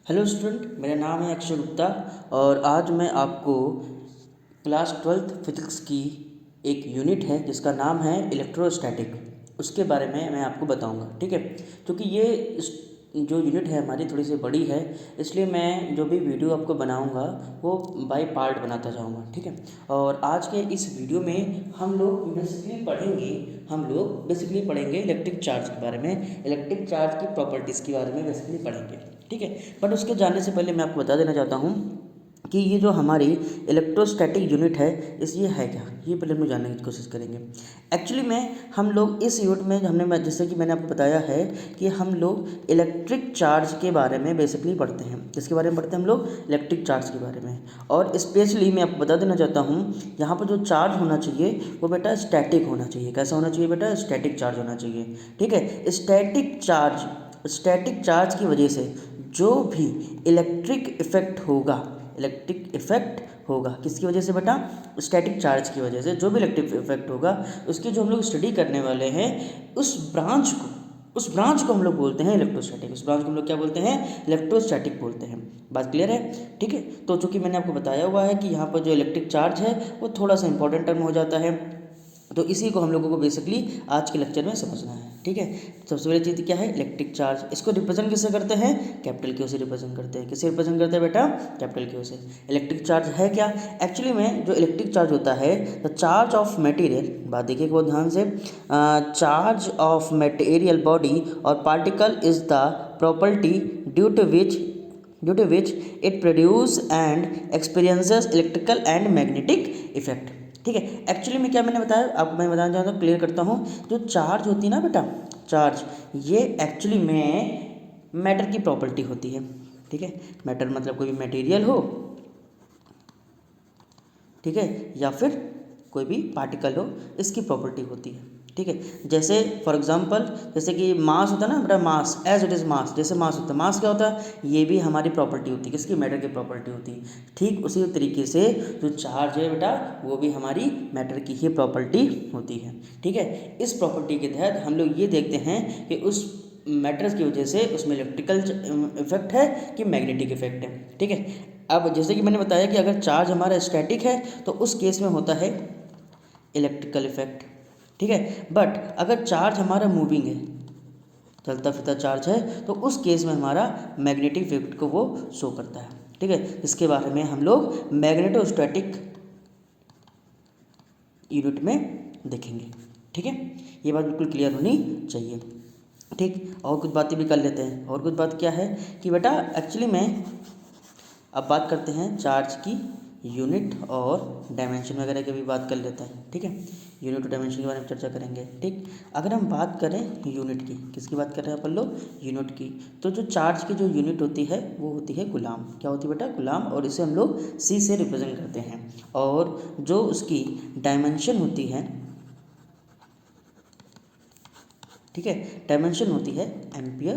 Hello student, मेरा नाम है अक्षय गुप्ता और आज मैं आपको क्लास 12th फिजिक्स की एक यूनिट है जिसका नाम है इलेक्ट्रोस्टैटिक, उसके बारे में मैं आपको बताऊंगा। ठीक है, क्योंकि जो यूनिट है हमारी थोड़ी सी बड़ी है, इसलिए मैं जो भी वीडियो आपको बनाऊंगा वो बाय पार्ट बनाता जाऊंगा। ठीक है, और आज के इस वीडियो में हम लोग बेसिकली पढ़ेंगे इलेक्ट्रिक चार्ज के बारे में, इलेक्ट्रिक चार्ज की प्रॉपर्टीज़ के बारे में बेसिकली पढ़ेंगे। ठीक है, बट उसके जानने से पहले मैं आपको बता देना चाहता हूँ कि ये जो हमारी इलेक्ट्रोस्टैटिक यूनिट है ये है क्या, ये पहले हम जानने की कोशिश करेंगे। एक्चुअली में हम लोग इस यूनिट में जैसे कि मैंने आपको बताया है कि हम लोग इलेक्ट्रिक चार्ज के बारे में बेसिकली पढ़ते हैं। किसके बारे में पढ़ते हैं हम लोग? इलेक्ट्रिक चार्ज के बारे में। और स्पेशली मैं आपको बता देना चाहता हूँ, यहाँ पर जो चार्ज होना चाहिए वो बेटा स्टैटिक होना चाहिए। कैसा होना चाहिए बेटा? स्टैटिक चार्ज होना चाहिए। ठीक है, स्टैटिक चार्ज की वजह से जो भी इलेक्ट्रिक इफेक्ट होगा किसकी वजह से बेटा? स्टैटिक चार्ज की वजह से जो भी इलेक्ट्रिक इफेक्ट होगा उसकी जो हम लोग स्टडी करने वाले हैं उस ब्रांच को हम लोग बोलते हैं इलेक्ट्रोस्टैटिक। उस ब्रांच को हम लोग क्या बोलते हैं? इलेक्ट्रोस्टैटिक बोलते हैं। बात क्लियर है? ठीक है, तो चूंकि मैंने आपको बताया हुआ है कि यहाँ पर जो इलेक्ट्रिक चार्ज है वो थोड़ा सा इंपॉर्टेंट टर्म हो जाता है, तो इसी को हम लोगों को बेसिकली आज के लेक्चर में समझना है। ठीक है, सबसे पहली चीज़ क्या है? Electric charge. इसको रिप्रेजेंट किससे करते हैं? कैपिटल क्यू से रिप्रेजेंट करते हैं। किससे रिप्रेजेंट करते हैं बेटा? कैपिटल क्यू से। इलेक्ट्रिक चार्ज है क्या? एक्चुअली में जो इलेक्ट्रिक चार्ज होता है, द चार्ज ऑफ मटेरियल, बात देखिए बहुत ध्यान से, चार्ज ऑफ मटेरियल बॉडी और particle is the property due to which it produce and experiences electrical and magnetic effect. ठीक है, एक्चुअली में क्या मैंने बताया आपको, मैं बताना चाहता हूँ, क्लियर करता हूँ। जो चार्ज होती है ना बेटा, चार्ज, ये एक्चुअली में मैटर की प्रॉपर्टी होती है। ठीक है, मैटर मतलब कोई भी मटेरियल हो, ठीक है, या फिर कोई भी पार्टिकल हो, इसकी प्रॉपर्टी होती है। ठीक है, जैसे फॉर एग्जांपल जैसे कि मास होता है ना बेटा, mass as it is mass, जैसे मास होता है, मास क्या होता है? ये भी हमारी प्रॉपर्टी होती है। किसकी? मैटर की प्रॉपर्टी होती है। ठीक उसी तरीके से जो चार्ज है बेटा वो भी हमारी मैटर की ही प्रॉपर्टी होती है। ठीक है, इस प्रॉपर्टी के तहत हम लोग ये देखते हैं कि उस मैटर्स की वजह से उसमें इलेक्ट्रिकल इफेक्ट है कि मैग्नेटिक इफेक्ट है। ठीक है, अब जैसे कि मैंने बताया कि अगर चार्ज हमारा स्टैटिक है तो उस केस में होता है इलेक्ट्रिकल इफेक्ट। ठीक है, बट अगर चार्ज हमारा मूविंग है, चलता फिरता चार्ज है, तो उस केस में हमारा मैग्नेटिक इफेक्ट को वो शो करता है। ठीक है, इसके बारे में हम लोग मैग्नेटोस्टैटिक यूनिट में देखेंगे। ठीक है, ये बात बिल्कुल क्लियर होनी चाहिए। ठीक, और कुछ बातें भी कर लेते हैं। और कुछ बात क्या है कि बेटा एक्चुअली में अब बात करते हैं चार्ज की यूनिट और डायमेंशन वगैरह की भी बात कर लेते हैं। ठीक है, यूनिट और डायमेंशन के बारे में चर्चा करेंगे। ठीक, अगर हम बात करें यूनिट की, किसकी बात कर रहे हैं अपन लोग? यूनिट की। तो जो चार्ज की जो यूनिट होती है वो होती है गुलाम। क्या होती है बेटा? गुलाम। और इसे हम लोग सी से रिप्रेजेंट करते हैं। और जो उसकी डायमेंशन होती है, ठीक है, डायमेंशन होती है एम्पियर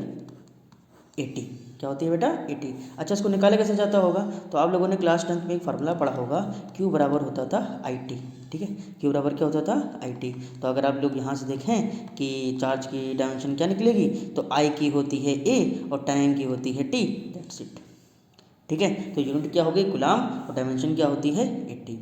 80। क्या होती है बेटा? 80। अच्छा, इसको निकाला कैसे जाता होगा? तो आप लोगों ने क्लास 10th में एक फार्मूला पढ़ा होगा, Q बराबर होता था IT। ठीक है, Q बराबर क्या होता था? IT। तो अगर आप लोग यहाँ से देखें कि चार्ज की डायमेंशन क्या निकलेगी, तो I की होती है A और टाइम की होती है T, दैट्स इट। ठीक है, तो यूनिट क्या हो गई? गुलाम, और डायमेंशन क्या होती है? 80।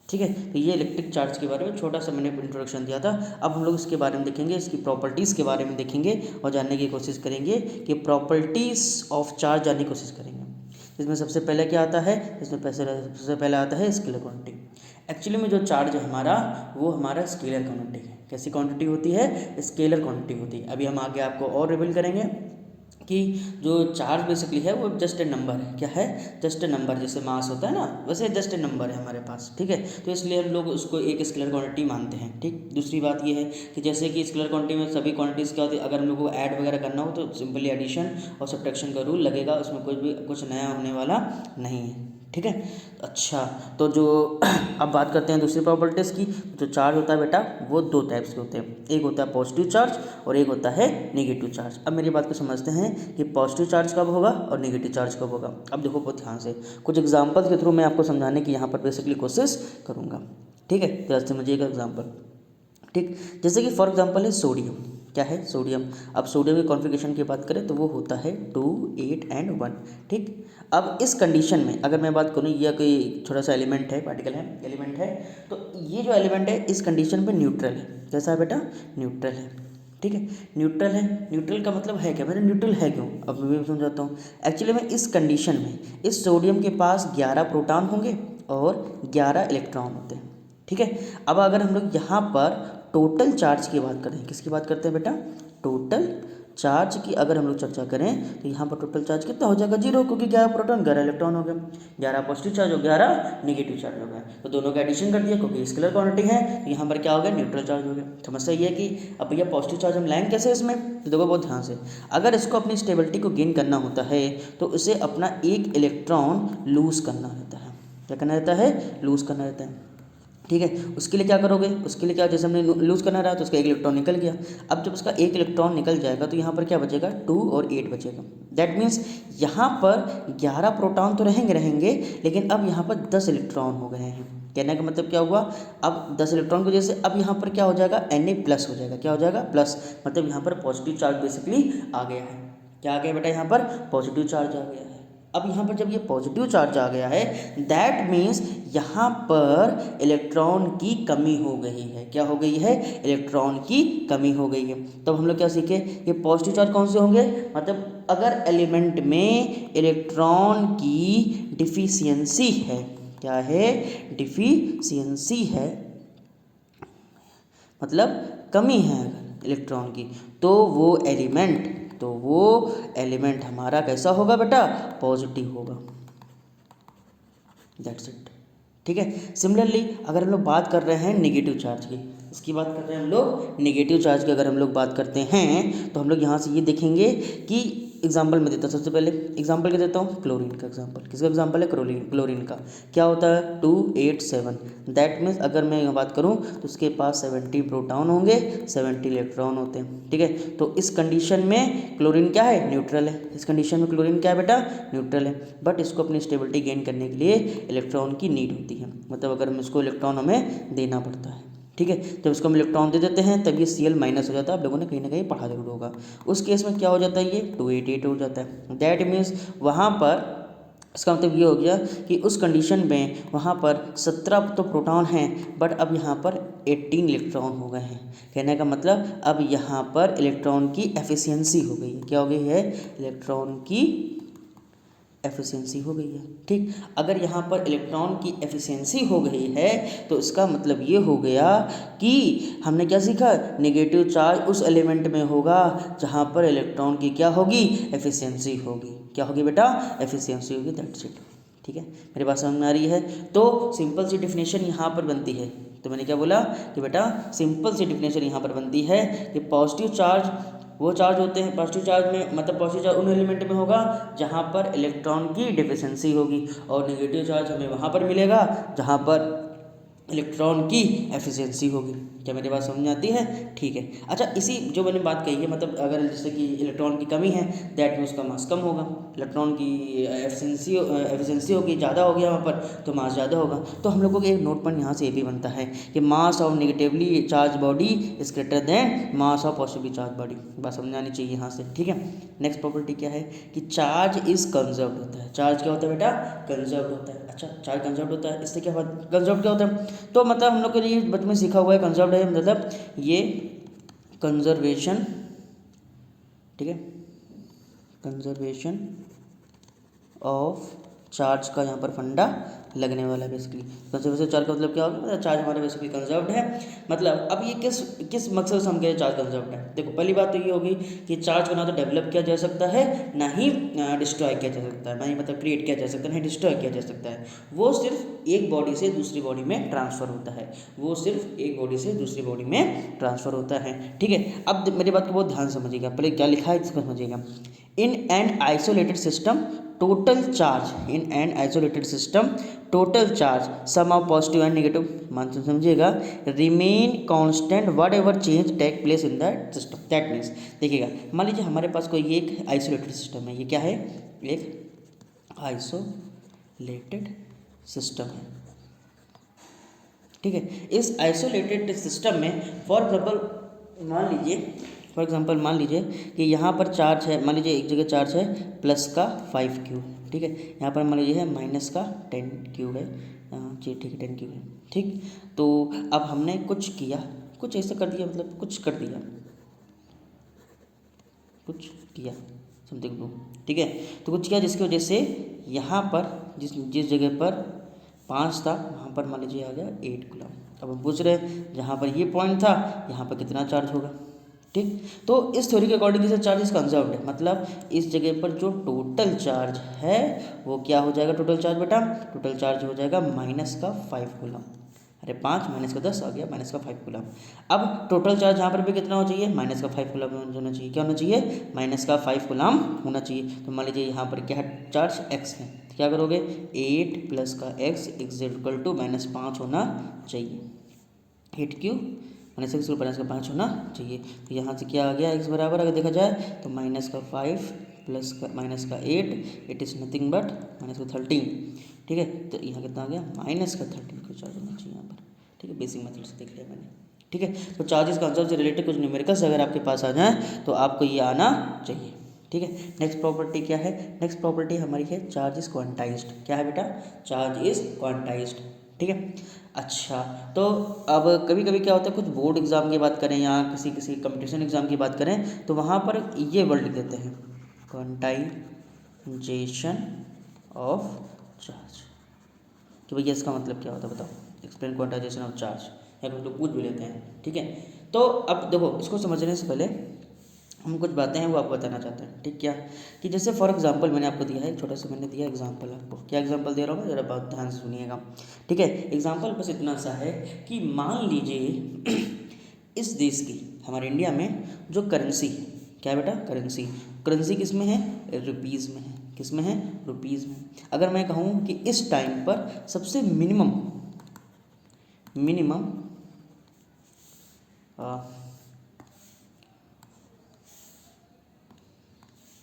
ठीक है, तो ये इलेक्ट्रिक चार्ज के बारे में छोटा सा मैंने इंट्रोडक्शन दिया था। अब हम लोग इसके बारे में देखेंगे, इसकी प्रॉपर्टीज़ के बारे में देखेंगे और जानने की कोशिश करेंगे कि प्रॉपर्टीज़ ऑफ चार्ज जानने की कोशिश करेंगे। इसमें सबसे पहले क्या आता है? इसमें सबसे पहले आता है स्केलर क्वांटिटी। एक्चुअली में जो चार्ज है हमारा वो हमारा स्केलर क्वांटिटी है। कैसी क्वांटिटी होती है? स्केलर क्वांटिटी होती है। अभी हम आगे आपको और रिवील करेंगे कि जो चार्ज बेसिकली है वो जस्ट ए नंबर है। क्या है? Just a number. जैसे मास होता है ना, वैसे जस्ट ए नंबर है हमारे पास। ठीक है, तो इसलिए हम लोग उसको एक स्केलर क्वांटिटी मानते हैं। ठीक, दूसरी बात ये है कि जैसे कि स्केलर क्वांटिटी में सभी क्वांटिटीज़ क्या होती है, अगर हम लोग को ऐड वगैरह करना हो तो सिंपली एडिशन और सब्ट्रैक्शन का रूल लगेगा, उसमें कुछ नया होने वाला नहीं है। ठीक है, अच्छा, तो जो अब बात करते हैं दूसरी प्रॉपर्टीज़ की। जो चार्ज होता है बेटा वो दो टाइप्स के होते हैं, एक होता है पॉजिटिव चार्ज और एक होता है नेगेटिव चार्ज। अब मेरी बात को समझते हैं कि पॉजिटिव चार्ज कब होगा और नेगेटिव चार्ज कब होगा। अब देखो बहुत ध्यान से, कुछ एग्जांपल्स के थ्रू मैं आपको समझाने की यहाँ पर बेसिकली कोशिश करूँगा। ठीक है, तो ऐसे समझिएगा एग्जाम्पल। ठीक, जैसे कि फॉर एग्जाम्पल है सोडियम। क्या है, सोडियम। अब सोडियम की कॉन्फ़िगरेशन की बात करें तो वो होता है 2, 8 एंड 1। ठीक, अब इस कंडीशन में अगर मैं बात करूँ, यह कोई छोटा सा एलिमेंट है, पार्टिकल है, एलिमेंट है, तो ये जो एलिमेंट है इस कंडीशन पे न्यूट्रल है। कैसा है बेटा, न्यूट्रल है। ठीक है, न्यूट्रल है। न्यूट्रल का मतलब है क्या, मेरा न्यूट्रल है क्यों, अब मैं भी समझाता हूँ। एक्चुअली में इस कंडीशन में इस सोडियम के पास 11 प्रोटॉन होंगे और 11 इलेक्ट्रॉन होते हैं। ठीक है, अब अगर हम लोग यहाँ पर टोटल चार्ज की बात करें, किसकी बात करते हैं बेटा, टोटल चार्ज की अगर हम लोग चर्चा करें तो यहाँ पर टोटल चार्ज कितना हो जाएगा, 0, क्योंकि 11 प्रोटॉन 11 इलेक्ट्रॉन हो गए, 11 पॉजिटिव चार्ज हो, 11 निगेटिव चार्ज हो गए, तो दोनों का एडिशन कर दिया, क्योंकि स्केलर क्वांटिटी है तो यहाँ पर क्या हो गया, न्यूट्रल चार्ज हो गया। समस्या ये है कि अब भैया पॉजिटिव चार्ज हम लाएंगे कैसे इसमें, तो देखो बहुत ध्यान से, अगर इसको अपनी स्टेबिलिटी को गेन करना होता है तो उसे अपना एक इलेक्ट्रॉन लूज़ करना रहता है। क्या करना रहता है, लूज़ करना रहता है। ठीक है, उसके लिए क्या करोगे, उसके लिए क्या, जैसे हमने लूज़ करना रहा तो उसका एक इलेक्ट्रॉन निकल गया। अब जब उसका एक इलेक्ट्रॉन निकल जाएगा तो यहाँ पर क्या बचेगा, 2 और 8 बचेगा। दैट मीन्स यहाँ पर 11 प्रोटॉन तो रहेंगे, लेकिन अब यहाँ पर 10 इलेक्ट्रॉन हो गए हैं। कहने का मतलब क्या हुआ, अब 10 इलेक्ट्रॉन की वजह से अब यहाँ पर क्या हो जाएगा, Na+ हो जाएगा। क्या हो जाएगा, प्लस, मतलब यहाँ पर पॉजिटिव चार्ज बेसिकली आ गया है। क्या आ गया बेटा, यहाँ पर पॉजिटिव चार्ज आ गया है। अब यहाँ पर जब ये पॉजिटिव चार्ज आ गया है, दैट मीन्स यहाँ पर इलेक्ट्रॉन की कमी हो गई है। क्या हो गई है, इलेक्ट्रॉन की कमी हो गई है। तब हम लोग क्या सीखे, ये पॉजिटिव चार्ज कौन से होंगे, मतलब अगर एलिमेंट में इलेक्ट्रॉन की डिफिशियंसी है, क्या है, डिफिशियंसी है, मतलब कमी है अगर इलेक्ट्रॉन की, तो वो एलिमेंट हमारा कैसा होगा बेटा, पॉजिटिव होगा। That's it. ठीक है, सिमिलरली अगर हम लोग बात कर रहे हैं नेगेटिव चार्ज की, इसकी बात कर रहे हैं हम लोग नेगेटिव चार्ज की, अगर हम लोग बात करते हैं तो हम लोग यहाँ से ये देखेंगे कि एग्जाम्पल में देता हूँ। सबसे पहले एग्जाम्पल क्या देता हूँ, क्लोरीन का एग्जाम्पल। किसका एग्जाम्पल है, क्लोरीन का। क्या होता है, 2, 8, 7। दैट मीन्स अगर मैं यहाँ बात करूँ तो उसके पास 70 प्रोटॉन होंगे, 70 इलेक्ट्रॉन होते हैं। ठीक है, तो इस कंडीशन में क्लोरीन क्या है, न्यूट्रल है। इस कंडीशन में क्लोरीन क्या है बेटा, न्यूट्रल है। बट इसको अपनी स्टेबिलिटी गेन करने के लिए इलेक्ट्रॉन की नीड होती है, मतलब अगर हम इसको इलेक्ट्रॉन हमें देना पड़ता है। ठीक है, जब इसको हम इलेक्ट्रॉन दे देते हैं तब ये Cl- हो जाता है। आप लोगों ने कहीं ना कहीं पढ़ा जरूर होगा। उस केस में क्या हो जाता है, ये 288 हो जाता है। दैट मीन्स वहाँ पर इसका मतलब ये हो गया कि उस कंडीशन में वहाँ पर 17 तो प्रोटॉन हैं, बट अब यहाँ पर 18 इलेक्ट्रॉन हो गए हैं। कहने का मतलब अब यहाँ पर इलेक्ट्रॉन की एफिशिएंसी हो गई है। क्या हो गई है, इलेक्ट्रॉन की एफिशिएंसी हो गई है। ठीक, अगर यहाँ पर इलेक्ट्रॉन की एफिशिएंसी हो गई है तो इसका मतलब ये हो गया कि हमने क्या सीखा, नेगेटिव चार्ज उस एलिमेंट में होगा जहाँ पर इलेक्ट्रॉन की क्या होगी, एफिशिएंसी होगी। क्या होगी बेटा, एफिशिएंसी होगी। That's it. ठीक है, मेरी बात समझ में आ रही है। तो सिंपल सी डिफिनेशन यहाँ पर बनती है। तो मैंने क्या बोला कि बेटा सिंपल सी डिफिनेशन यहाँ पर बनती है कि पॉजिटिव चार्ज वो चार्ज होते हैं, पॉजिटिव चार्ज में मतलब पॉजिटिव चार्ज उन एलिमेंट में होगा जहाँ पर इलेक्ट्रॉन की डिफिशिएंसी होगी, और नेगेटिव चार्ज हमें वहाँ पर मिलेगा जहाँ पर इलेक्ट्रॉन की एफिशिएंसी होगी। क्या मेरी बात समझ में आती है, ठीक है। अच्छा, इसी जो मैंने बात कही है, मतलब अगर जैसे कि इलेक्ट्रॉन की कमी है, दैट मीन्स उसका मास कम होगा, इलेक्ट्रॉन की एफिशिएंसी होगी, ज़्यादा हो गया वहाँ पर तो मास ज़्यादा होगा। तो हम लोगों को एक नोट पॉइंट यहाँ से ये भी बनता है कि mass of negatively charge body is greater then mass of positively charge body. बात समझ आनी चाहिए यहाँ से। ठीक है, नेक्स्ट प्रॉपर्टी क्या है कि चार्ज इज कंजर्व्ड होता है। चार्ज क्या होता है बेटा, कंजर्व्ड होता है। अच्छा, चार्ज कंजर्व्ड होता है, इससे क्या कंजर्व्ड क्या होता है, तो मतलब हम लोग के लिए बचपन में सीखा हुआ है कंजर्व्ड है मतलब ये कंजर्वेशन। ठीक है, कंजर्वेशन ऑफ चार्ज का यहाँ पर फंडा लगने वाला है बेसिकली। कंजर्वेशन चार्ज का मतलब क्या होगा, मतलब चार्ज हमारा बेसिकली कंजर्व्ड है। मतलब अब ये किस मकसद से हम कह रहे चार्ज कंजर्व्ड है। देखो पहली बात तो ये होगी कि चार्ज को ना तो डेवलप किया जा सकता है, ना ही डिस्ट्रॉय किया जा सकता है, ना ही मतलब क्रिएट किया जा सकता है, ना ही डिस्ट्रॉय किया जा सकता है। वो सिर्फ एक बॉडी से दूसरी बॉडी में ट्रांसफ़र होता है, वो सिर्फ एक बॉडी से दूसरी बॉडी में ट्रांसफ़र होता है। ठीक है, अब मेरी बात को बहुत ध्यान समझिएगा, पहले क्या लिखा है इसको समझिएगा। In an isolated system total charge, in an isolated system total charge sum of positive and negative, मान समझिएगा, remain constant whatever change take place in that system. That means देखिएगा, मान लीजिए हमारे पास कोई एक आइसोलेटेड सिस्टम है। ये क्या है, एक आइसोलेटेड सिस्टम है। ठीक है, इस आइसोलेटेड सिस्टम में फॉर एग्जाम्पल मान लीजिए फॉर एग्जांपल मान लीजिए कि यहाँ पर चार्ज है, मान लीजिए एक जगह चार्ज है प्लस का 5 क्यू, ठीक है, यहाँ पर मान लीजिए है माइनस का 10 क्यू है, जी ठीक है 10 क्यू है, ठीक। तो अब हमने कुछ किया, कुछ ऐसा कर दिया, मतलब कुछ कर दिया, कुछ किया समथिंग टू, ठीक है। तो कुछ किया जिसकी वजह से यहाँ पर जिस जिस जगह पर 5 था वहाँ पर मान लीजिए आ गया 8 कूलम। अब हम पूछ रहे हैं जहाँ पर ये पॉइंट था यहाँ पर कितना चार्ज होगा, ठीक। तो इस थ्योरी के अकॉर्डिंग जैसे चार्ज इज कंजर्व्ड है, मतलब इस जगह पर जो टोटल चार्ज है वो क्या हो जाएगा, टोटल चार्ज बेटा, टोटल चार्ज हो जाएगा माइनस का 5 कूलम। अरे 5 माइनस का 10 आ गया, माइनस का 5 कूलम। अब टोटल चार्ज यहाँ पर भी कितना होना चाहिए, माइनस का 5 कूलम होना चाहिए, क्या होना चाहिए, माइनस का 5 कूलम होना चाहिए। तो मान लीजिए यहाँ पर क्या है, चार्ज x है, तो क्या करोगे 8 प्लस का x इज इक्वल टू -5 होना चाहिए, 8 क्यू माइनस एक्स माइनस का 5 होना चाहिए। तो यहाँ से क्या आ गया x बराबर, अगर देखा जाए तो माइनस का 5 प्लस का माइनस का 8, it is nothing but minus का 13, ठीक है। तो यहाँ कितना आ गया, माइनस का 13 को चार्ज होना चाहिए यहाँ पर, ठीक है, बेसिक मेथड से देख लिया मैंने, ठीक है। तो चार्जेस कॉन्सेप्ट से रिलेटेड कुछ न्यूमेरिकल्स अगर आपके पास आ जाए तो आपको ये आना चाहिए, ठीक है। नेक्स्ट प्रॉपर्टी क्या है, नेक्स्ट प्रॉपर्टी हमारी है चार्ज इज क्वांटाइज्ड। क्या है बेटा, चार्ज इज क्वांटाइज्ड, ठीक है। अच्छा, तो अब कभी कभी क्या होता है, कुछ बोर्ड एग्जाम की बात करें या किसी कंपटीशन एग्जाम की बात करें तो वहाँ पर ये वर्ड लिख देते हैं, क्वांटाइजेशन ऑफ चार्ज, कि भैया इसका मतलब क्या होता है बताओ, एक्सप्लेन क्वांटाइजेशन ऑफ चार्ज, या कुछ लोग पूछ भी लेते हैं, ठीक है। तो अब देखो, इसको समझने से पहले हम कुछ बातें हैं वो आपको बताना चाहते हैं, ठीक। क्या कि जैसे फॉर एग्जांपल मैंने आपको दिया है, एक छोटा सा मैंने दिया एग्जांपल आपको, क्या एग्जांपल दे रहा हूँ मैं, ज़रा बहुत ध्यान से सुनिएगा, ठीक है। एग्जांपल बस इतना सा है कि मान लीजिए इस देश की, हमारे इंडिया में जो करेंसी है, क्या बेटा, करेंसी, करेंसी किस में है, रुपीज़ में है, किस में है, रुपीज़ में। अगर मैं कहूँ कि इस टाइम पर सबसे मिनिमम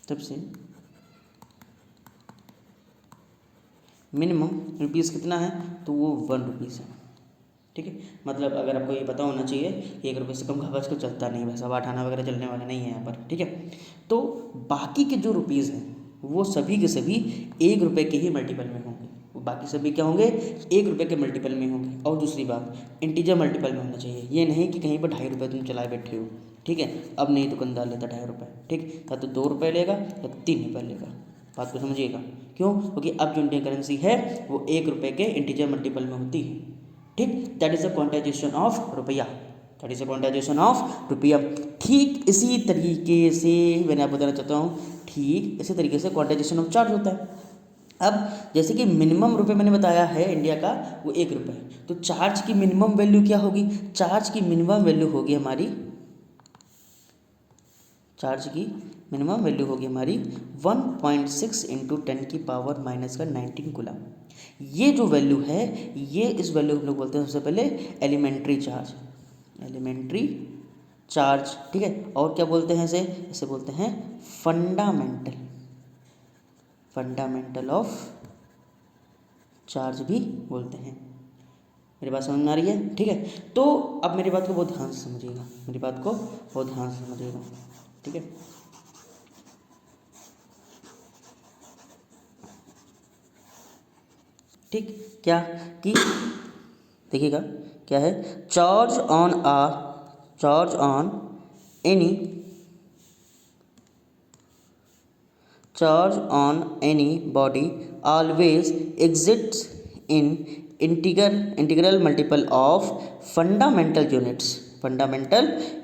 सबसे मिनिमम रुपीज़ कितना है, तो वो 1 रुपीज़ है, ठीक है। मतलब अगर आपको ये पता होना चाहिए कि 1 रुपये से कम का बस को चलता नहीं है, वैसा आठाना वगैरह चलने वाला नहीं है यहाँ पर, ठीक है। तो बाकी के जो रुपीज़ हैं वो सभी के सभी 1 रुपये के ही मल्टीपल में होंगे, वो बाकी सभी क्या होंगे, 1 रुपये के मल्टीपल में होंगे। और दूसरी बात, इंटीजर मल्टीपल में होना चाहिए, ये नहीं कि कहीं पर 2.5 रुपये तुम चलाए बैठे हो, ठीक है। अब नहीं दुकानदार लेता 2.5 रुपये, ठीक, या तो 2 रुपये लेगा या 3 रुपये लेगा, बात को समझिएगा। क्यों, क्योंकि अब जो इंडियन करेंसी है वो 1 रुपये के इंटीजर मल्टीपल में होती है, ठीक। That is the quantization of rupaya, that is the quantization of rupaya. ठीक इसी तरीके से मैंने आपको बताना चाहता हूँ, ठीक इसी तरीके से क्वांटाइजेशन ऑफ चार्ज होता है। अब जैसे कि मिनिमम रुपये मैंने बताया है इंडिया का वो 1 रुपये है, तो चार्ज की मिनिमम वैल्यू क्या होगी, चार्ज की मिनिमम वैल्यू होगी हमारी, चार्ज की मिनिमम वैल्यू होगी हमारी 1.6 इंटू 10⁻⁻19 कूलम। ये जो वैल्यू है, ये इस वैल्यू को हम लोग बोलते हैं सबसे पहले एलिमेंट्री चार्ज, एलिमेंट्री चार्ज, ठीक है। और क्या बोलते हैं इसे, इसे बोलते हैं फंडामेंटल, फंडामेंटल ऑफ चार्ज भी बोलते हैं। मेरी बात समझ में आ रही है, ठीक है। तो अब मेरी बात को बहुत ध्यान से समझिएगा, मेरी बात को बहुत ध्यान से समझिएगा, ठीक है। ठीक, क्या कि देखिएगा क्या है, charge on any body always exists in integral multiple of fundamental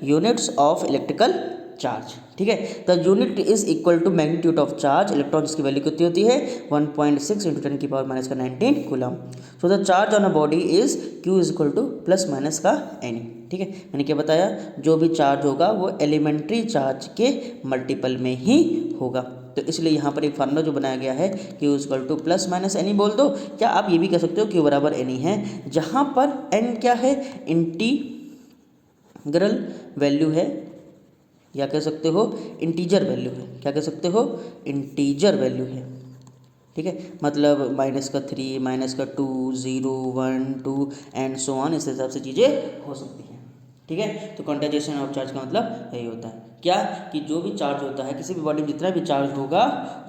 units of electrical charge, ठीक है। The unit is equal to magnitude of charge, electrons की वैल्यू कितनी होती है 1.6 into 10⁻⁻19 coulomb. So the charge on a body is Q is equal to plus minus का any, ठीक है। मैंने क्या बताया, जो भी चार्ज होगा वो एलिमेंट्री चार्ज के मल्टीपल में ही होगा। तो इसलिए यहाँ पर एक फार्मूला जो बनाया गया है Q is equal to plus minus any बोल दो, क्या आप ये भी कह सकते हो Q बराबर एनी है, जहाँ पर n क्या है, इंटीग्रल वैल्यू है, या कह सकते हो इंटीजर वैल्यू है, क्या कह सकते हो, इंटीजर वैल्यू है, ठीक है। मतलब -3, -2, 0, 1, 2 एंड सो ऑन, इस हिसाब से चीज़ें हो सकती हैं, ठीक है। तो क्वांटाइजेशन ऑफ चार्ज का मतलब यही होता है क्या, कि जो भी चार्ज होता है किसी भी बॉडी में जितना भी चार्ज होगा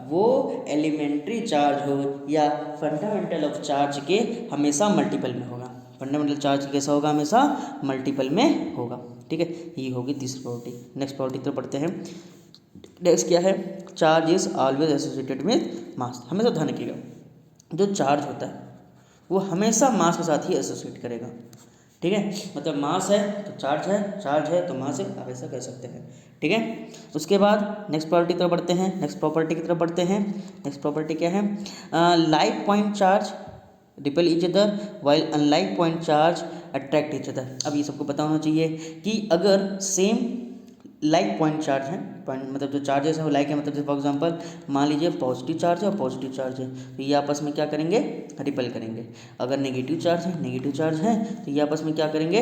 वो एलिमेंट्री चार्ज हो या फंडामेंटल ऑफ चार्ज के हमेशा मल्टीपल में होगा। फंडामेंटल चार्ज कैसा होगा, हमेशा मल्टीपल में होगा। ठीक है, ये होगी तीसरी प्रॉपर्टी। नेक्स्ट प्रॉपर्टी तो पढ़ते हैं। नेक्स्ट क्या है, charge is always associated with mass. हमेशा ध्यान रखिएगा, जो चार्ज होता है वो हमेशा मास के साथ ही एसोसिएट करेगा। ठीक है, मतलब मास है तो चार्ज है, चार्ज है तो मास है, आप ऐसा कह सकते हैं। ठीक है, उसके बाद नेक्स्ट प्रॉपर्टी की तरफ बढ़ते हैं। नेक्स्ट प्रॉपर्टी की तरफ बढ़ते हैं। नेक्स्ट प्रॉपर्टी क्या है, like point charge repel each other while unlike point charge attract each other. अब ये सबको पता होना चाहिए कि अगर सेम लाइक पॉइंट चार्ज है, पॉइंट मतलब जो चार्जेस है वो लाइक है, मतलब जैसे फॉर एग्जांपल मान लीजिए पॉजिटिव चार्ज है और पॉजिटिव चार्ज है तो ये आपस में क्या करेंगे, रिपेल करेंगे। अगर नेगेटिव चार्ज है, नेगेटिव चार्ज है तो ये आपस में क्या करेंगे,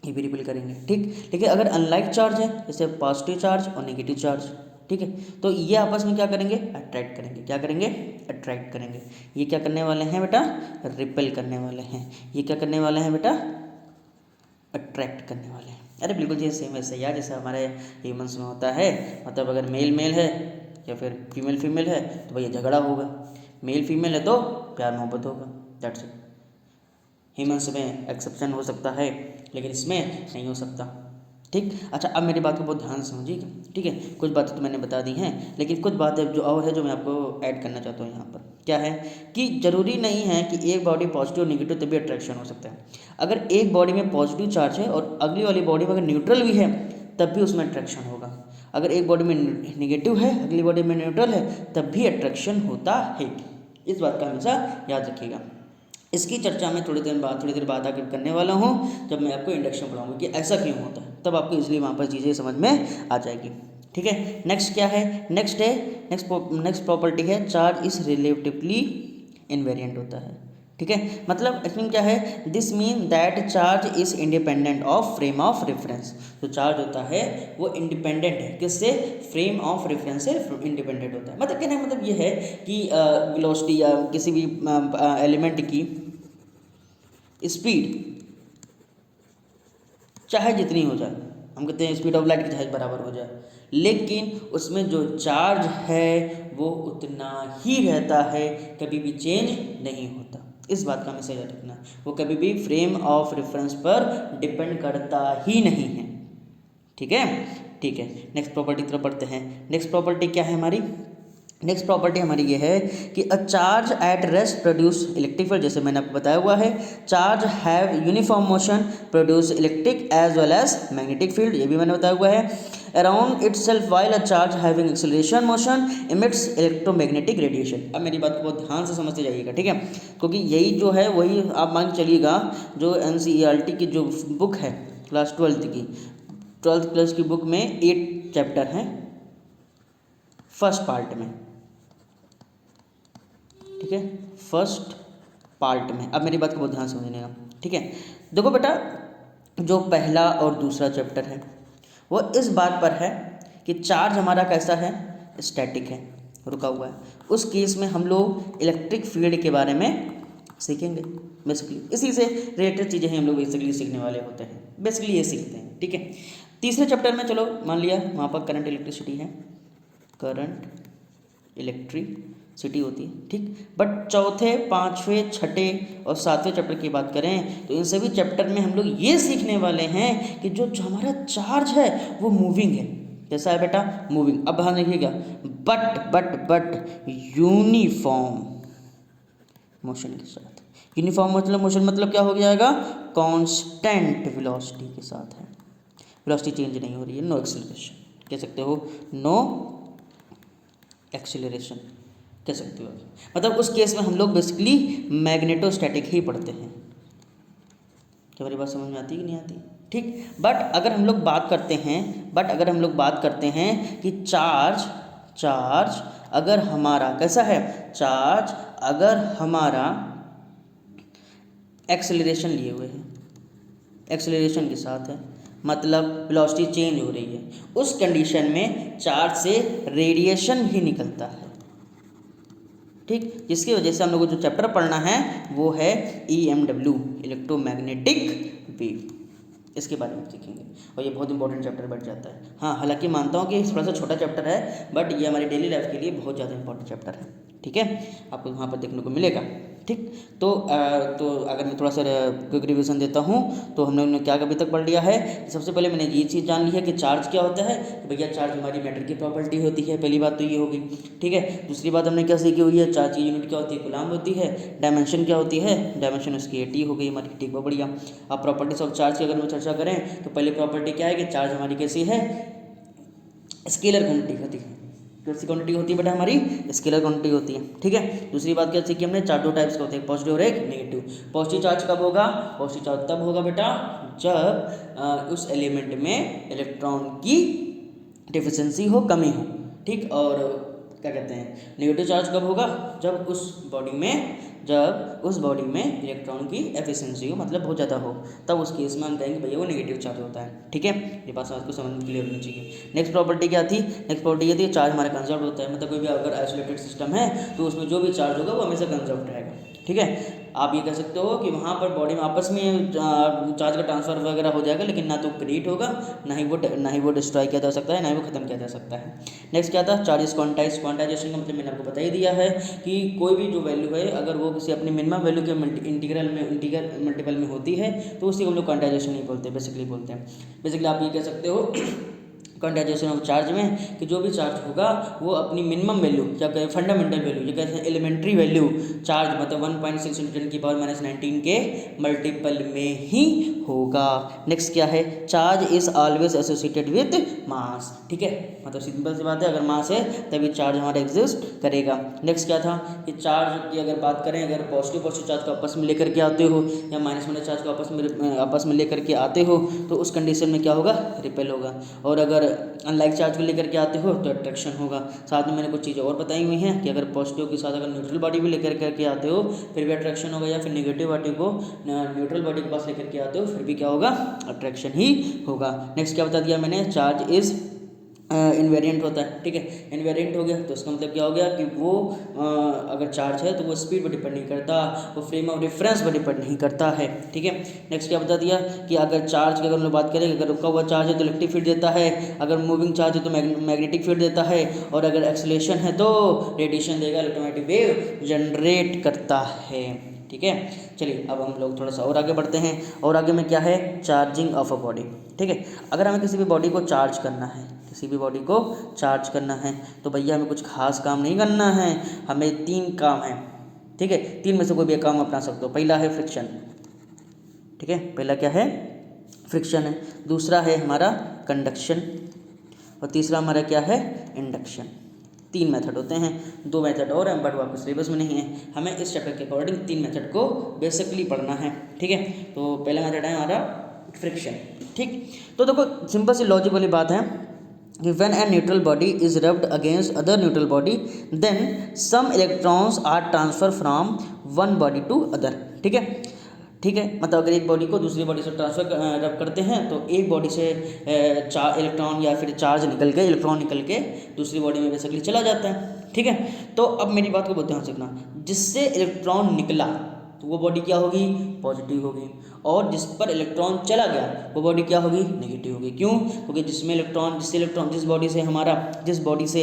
ये भी रिपेल करेंगे। ठीक, लेकिन अगर अनलाइक चार्ज है जैसे पॉजिटिव चार्ज और नेगेटिव चार्ज, ठीक है, तो ये आपस में क्या करेंगे, अट्रैक्ट करेंगे। क्या करेंगे, अट्रैक्ट करेंगे। ये क्या करने वाले हैं बेटा, रिपेल करने वाले हैं। ये क्या करने वाले हैं बेटा, अट्रैक्ट करने वाले हैं। अरे बिल्कुल जी सेम वैसे यार जैसे हमारे ह्यूमंस में होता है, मतलब अगर मेल मेल है या फिर फीमेल फीमेल है तो भैया झगड़ा होगा, मेल फीमेल है तो प्यार मोहब्बत होगा। That's it. ह्यूमंस में एक्सेप्शन हो सकता है लेकिन इसमें नहीं हो सकता। ठीक, अच्छा अब मेरी बात को बहुत ध्यान से समझिएगा। ठीक है, कुछ बातें तो मैंने बता दी हैं लेकिन कुछ बातें जो और है जो मैं आपको ऐड करना चाहता हूँ यहाँ पर। क्या है कि ज़रूरी नहीं है कि एक बॉडी पॉजिटिव और नेगेटिव तभी अट्रैक्शन हो सकता है। अगर एक बॉडी में पॉजिटिव चार्ज है और अगली वाली बॉडी में अगर न्यूट्रल भी है तब भी उसमें अट्रैक्शन होगा। अगर एक बॉडी में नेगेटिव है अगली बॉडी में न्यूट्रल है तब भी अट्रैक्शन होता है। इस बात का हमेशा याद रखिएगा। इसकी चर्चा मैं थोड़ी देर बाद आकर करने वाला हूँ जब मैं आपको इंडक्शन पढ़ाऊँगा कि ऐसा क्यों होता है, तब आपको इसलिए वहाँ पर चीज़ें समझ में आ जाएगी। ठीक है, नेक्स्ट क्या है, नेक्स्ट प्रॉपर्टी है चार्ज इज रिलेटिवली इनवेरिएंट होता है। ठीक है, मतलब इसमें क्या है, this mean that charge is independent of frame of reference. जो चार्ज होता है वो इंडिपेंडेंट है किससे, फ्रेम ऑफ रेफरेंस से इंडिपेंडेंट होता है। मतलब कहने का मतलब ये है कि वेलोसिटी या किसी भी एलिमेंट की स्पीड चाहे जितनी हो जाए, हम कहते हैं स्पीड ऑफ लाइट की चाहे बराबर हो जाए, लेकिन उसमें जो चार्ज है वो उतना ही रहता है, कभी भी चेंज नहीं होता। इस बात का हमेशा याद रखना, वो कभी भी फ्रेम ऑफ रेफरेंस पर डिपेंड करता ही नहीं है। ठीक है, ठीक है, नेक्स्ट प्रॉपर्टी की तरफ बढ़ते हैं। नेक्स्ट प्रॉपर्टी क्या है हमारी, नेक्स्ट प्रॉपर्टी हमारी ये है कि a charge at rest produce electric field. जैसे मैंने आपको बताया हुआ है charge have uniform motion produce electric as well as magnetic field, ये भी मैंने बताया हुआ है। Around itself while a charge having acceleration motion emits electromagnetic radiation. अब मेरी बात को बहुत ध्यान से समझते जाइएगा। ठीक है, क्योंकि यही जो है वही आप मान के चलिएगा जो NCERT की जो बुक है क्लास 12th की, 12th क्लास की बुक में 8 चैप्टर हैं फर्स्ट पार्ट में। ठीक है, फर्स्ट पार्ट में। अब मेरी बात को बहुत ध्यान समझने का। ठीक है, देखो बेटा जो पहला और दूसरा चैप्टर है वो इस बात पर है कि चार्ज हमारा कैसा है, स्टैटिक है, रुका हुआ है। उस केस में हम लोग इलेक्ट्रिक फील्ड के बारे में सीखेंगे बेसिकली। इसी से रिलेटेड चीज़ें हम लोग बेसिकली सीखने वाले होते हैं, बेसिकली ये सीखते हैं। ठीक है, तीसरे चैप्टर में चलो मान लिया वहाँ पर करंट इलेक्ट्रिसिटी है, करंट इलेक्ट्रिसिटी होती है। ठीक, बट चौथे, पाँचवें, छठे और सातवें चैप्टर की बात करें तो इन सभी चैप्टर में हम लोग ये सीखने वाले हैं कि जो हमारा चार्ज है वो मूविंग है। कैसा है बेटा, मूविंग। अब ध्यान रखिएगा, बट यूनिफॉर्म मोशन के साथ। यूनिफॉर्म मतलब मोशन मतलब क्या हो जाएगा, कांस्टेंट वेलोसिटी के साथ है, वेलोसिटी चेंज नहीं हो रही है, नो एक्सेलरेशन कह सकते हो, नो एक्सेलरेशन कह सकते हो। मतलब उस केस में हम लोग बेसिकली मैग्नेटोस्टैटिक ही पढ़ते हैं। क्या मेरी बात समझ में आती है कि नहीं आती? ठीक, बट अगर हम लोग बात करते हैं कि चार्ज अगर हमारा कैसा है, चार्ज अगर हमारा एक्सेलरेशन लिए हुए है, एक्सेलरेशन के साथ है, मतलब वेलोसिटी चेंज हो रही है, उस कंडीशन में चार्ज से रेडिएशन भी निकलता है। ठीक, जिसकी वजह से हम लोग को जो चैप्टर पढ़ना है वो है EMW, इलेक्ट्रोमैग्नेटिक वेव। इसके बारे में सीखेंगे और ये बहुत इंपॉर्टेंट चैप्टर बैठ जाता है। हाँ, हालांकि मानता हूँ कि थोड़ा सा छोटा चैप्टर है, बट ये हमारी डेली लाइफ के लिए बहुत ज़्यादा इंपॉर्टेंट चैप्टर है। ठीक है, आपको वहाँ पर देखने को मिलेगा। ठीक, तो अगर मैं थोड़ा सा क्विक रिवीजन देता हूँ तो हम लोगों ने क्या अभी तक पढ़ लिया है। सबसे पहले मैंने ये चीज़ जान ली है कि चार्ज क्या होता है, कि भैया चार्ज हमारी मैटर की प्रॉपर्टी होती है, पहली बात तो ये होगी। ठीक है, दूसरी बात हमने क्या सीखी हुई है, चार्ज की यूनिट क्या होती है, कूलाम होती है। डायमेंशन क्या होती है, डायमेंशन उसकी AT हो गई हमारी। ठीक, बहुत बढ़िया। अब प्रॉपर्टीज ऑफ चार्ज की अगर हम चर्चा करें तो पहली प्रॉपर्टी क्या है कि चार्ज हमारी कैसी है, स्केलर क्वांटिटी होती है। कैसी क्वांटिटी होती है बेटा, हमारी स्केलर क्वांटिटी होती है। ठीक है, दूसरी बात क्या सीखी हमने, चार्ज दो टाइप्स का होते हैं, पॉजिटिव और एक नेगेटिव। पॉजिटिव चार्ज कब होगा, पॉजिटिव चार्ज तब होगा बेटा जब उस एलिमेंट में इलेक्ट्रॉन की डिफिशिएंसी हो, कमी हो। ठीक, और क्या कहते हैं, नेगेटिव चार्ज कब होगा, जब उस बॉडी में इलेक्ट्रॉन की एफिशिएंसी हो, मतलब बहुत ज़्यादा हो, तब उस केस में हम कहेंगे भैया वो नेगेटिव चार्ज होता है। ठीक है, ये बात आपको समझ में क्लियर होनी चाहिए। नेक्स्ट प्रॉपर्टी क्या थी, नेक्स्ट प्रॉपर्टी ये थी चार्ज हमारा कंजर्व होता है, मतलब कोई भी अगर आइसोलेटेड सिस्टम है तो उसमें जो भी चार्ज होगा वो हमेशा कंजर्व रहेगा। ठीक है, आप ये कह सकते हो कि वहाँ पर बॉडी में आपस में चार्ज का ट्रांसफर वगैरह हो जाएगा, लेकिन ना तो क्रिएट होगा, ना ही वो डिस्ट्रॉय किया जा सकता है, ना ही वो खत्म किया जा सकता है। नेक्स्ट क्या था, चार्ज इज क्वांटाइज्ड। क्वांटाइजेशन का मतलब मैंने आपको बता ही दिया है कि कोई भी जो वैल्यू है अगर वो किसी अपनी मिनिमम वैल्यू के इंटीग्रल मल्टीपल में होती है तो उसी को हम लोग क्वांटाइजेशन नहीं बोलते, बेसिकली बोलते हैं। बेसिकली आप ये कह सकते हो क्वांटाइजेशन ऑफ चार्ज में कि जो भी चार्ज होगा वो अपनी मिनिमम वैल्यू, क्या कहें फंडामेंटल वैल्यू, ये कहते हैं एलिमेंट्री वैल्यू, चार्ज मतलब 1.6 × 10⁻⁹ के मल्टीपल में ही होगा। नेक्स्ट क्या है, charge is always associated with mass. ठीक है, मतलब सिंपल सी बात है, अगर मास है तभी चार्ज हमारा एग्जिस्ट करेगा। नेक्स्ट क्या था कि चार्ज की अगर बात करें, अगर पॉजिटिव चार्ज को आपस में लेकर के आते हो या माइनस वाले चार्ज को आपस में लेकर के आते हो तो उस कंडीशन में क्या होगा, रिपेल होगा। और अगर अनलाइक चार्ज को लेकर के आते हो तो अट्रैक्शन होगा। साथ में मैंने कुछ चीज़ें और बताई हुई हैं कि अगर पॉजिटिव के साथ अगर न्यूट्रल बॉडी भी लेकर के आते हो फिर भी अट्रैक्शन होगा, या फिर नेगेटिव बॉडी को न्यूट्रल बॉडी के पास लेकर के आते हो फिर भी क्या होगा, अट्रैक्शन ही होगा। नेक्स्ट क्या बता दिया मैंने, चार्ज इज इन्वेरिएंट होता है। ठीक है, इन्वेरिएंट हो गया तो इसका मतलब क्या हो गया कि वो अगर चार्ज है तो वो स्पीड पर डिपेंड नहीं करता, वो फ्रेम ऑफ रेफरेंस पर डिपेंड नहीं करता है। ठीक है, नेक्स्ट क्या बता दिया कि अगर चार्ज की अगर हम लोग बात करें, अगर रुका हुआ चार्ज है तो इलेक्ट्रिक फील्ड देता है, अगर मूविंग चार्ज है तो मैग्नेटिक फील्ड देता है, और अगर एक्सेलरेशन है तो रेडिएशन देगा, इलेक्ट्रोमैग्नेटिक वेव जनरेट करता है। ठीक है, चलिए अब हम लोग थोड़ा सा और आगे बढ़ते हैं। और आगे में क्या है, चार्जिंग ऑफ अ बॉडी। ठीक है, अगर हमें किसी भी बॉडी को चार्ज करना है, तो भैया हमें कुछ खास काम नहीं करना है, हमें 3 काम है। ठीक है, 3 में से कोई भी एक काम अपना सकते हो। पहला है फ्रिक्शन। ठीक है, पहला क्या है, फ्रिक्शन है। दूसरा है हमारा कंडक्शन, और तीसरा हमारा क्या है, इंडक्शन। 3 मेथड होते हैं, 2 मेथड और हैं बट वो आपके सिलेबस में नहीं है। हमें इस चैप्टर के अकॉर्डिंग 3 मेथड को बेसिकली पढ़ना है। ठीक है, तो पहला मेथड है हमारा फ्रिक्शन। ठीक, तो देखो सिंपल सी लॉजिक वाली बात है कि when a neutral body is rubbed against other neutral body then some electrons are transferred from one body to other। ठीक है, मतलब अगर एक बॉडी को दूसरी बॉडी से ट्रांसफर रब करते हैं तो एक बॉडी से इलेक्ट्रॉन या फिर इलेक्ट्रॉन निकल के दूसरी बॉडी में बेसिकली चला जाता है। ठीक है, तो अब मेरी बात को बहुत ध्यान से सुनना, जिससे इलेक्ट्रॉन निकला तो वो बॉडी क्या होगी, पॉजिटिव होगी, और जिस पर इलेक्ट्रॉन चला गया वो बॉडी क्या होगी, नेगेटिव होगी। क्यों, क्योंकि जिस बॉडी से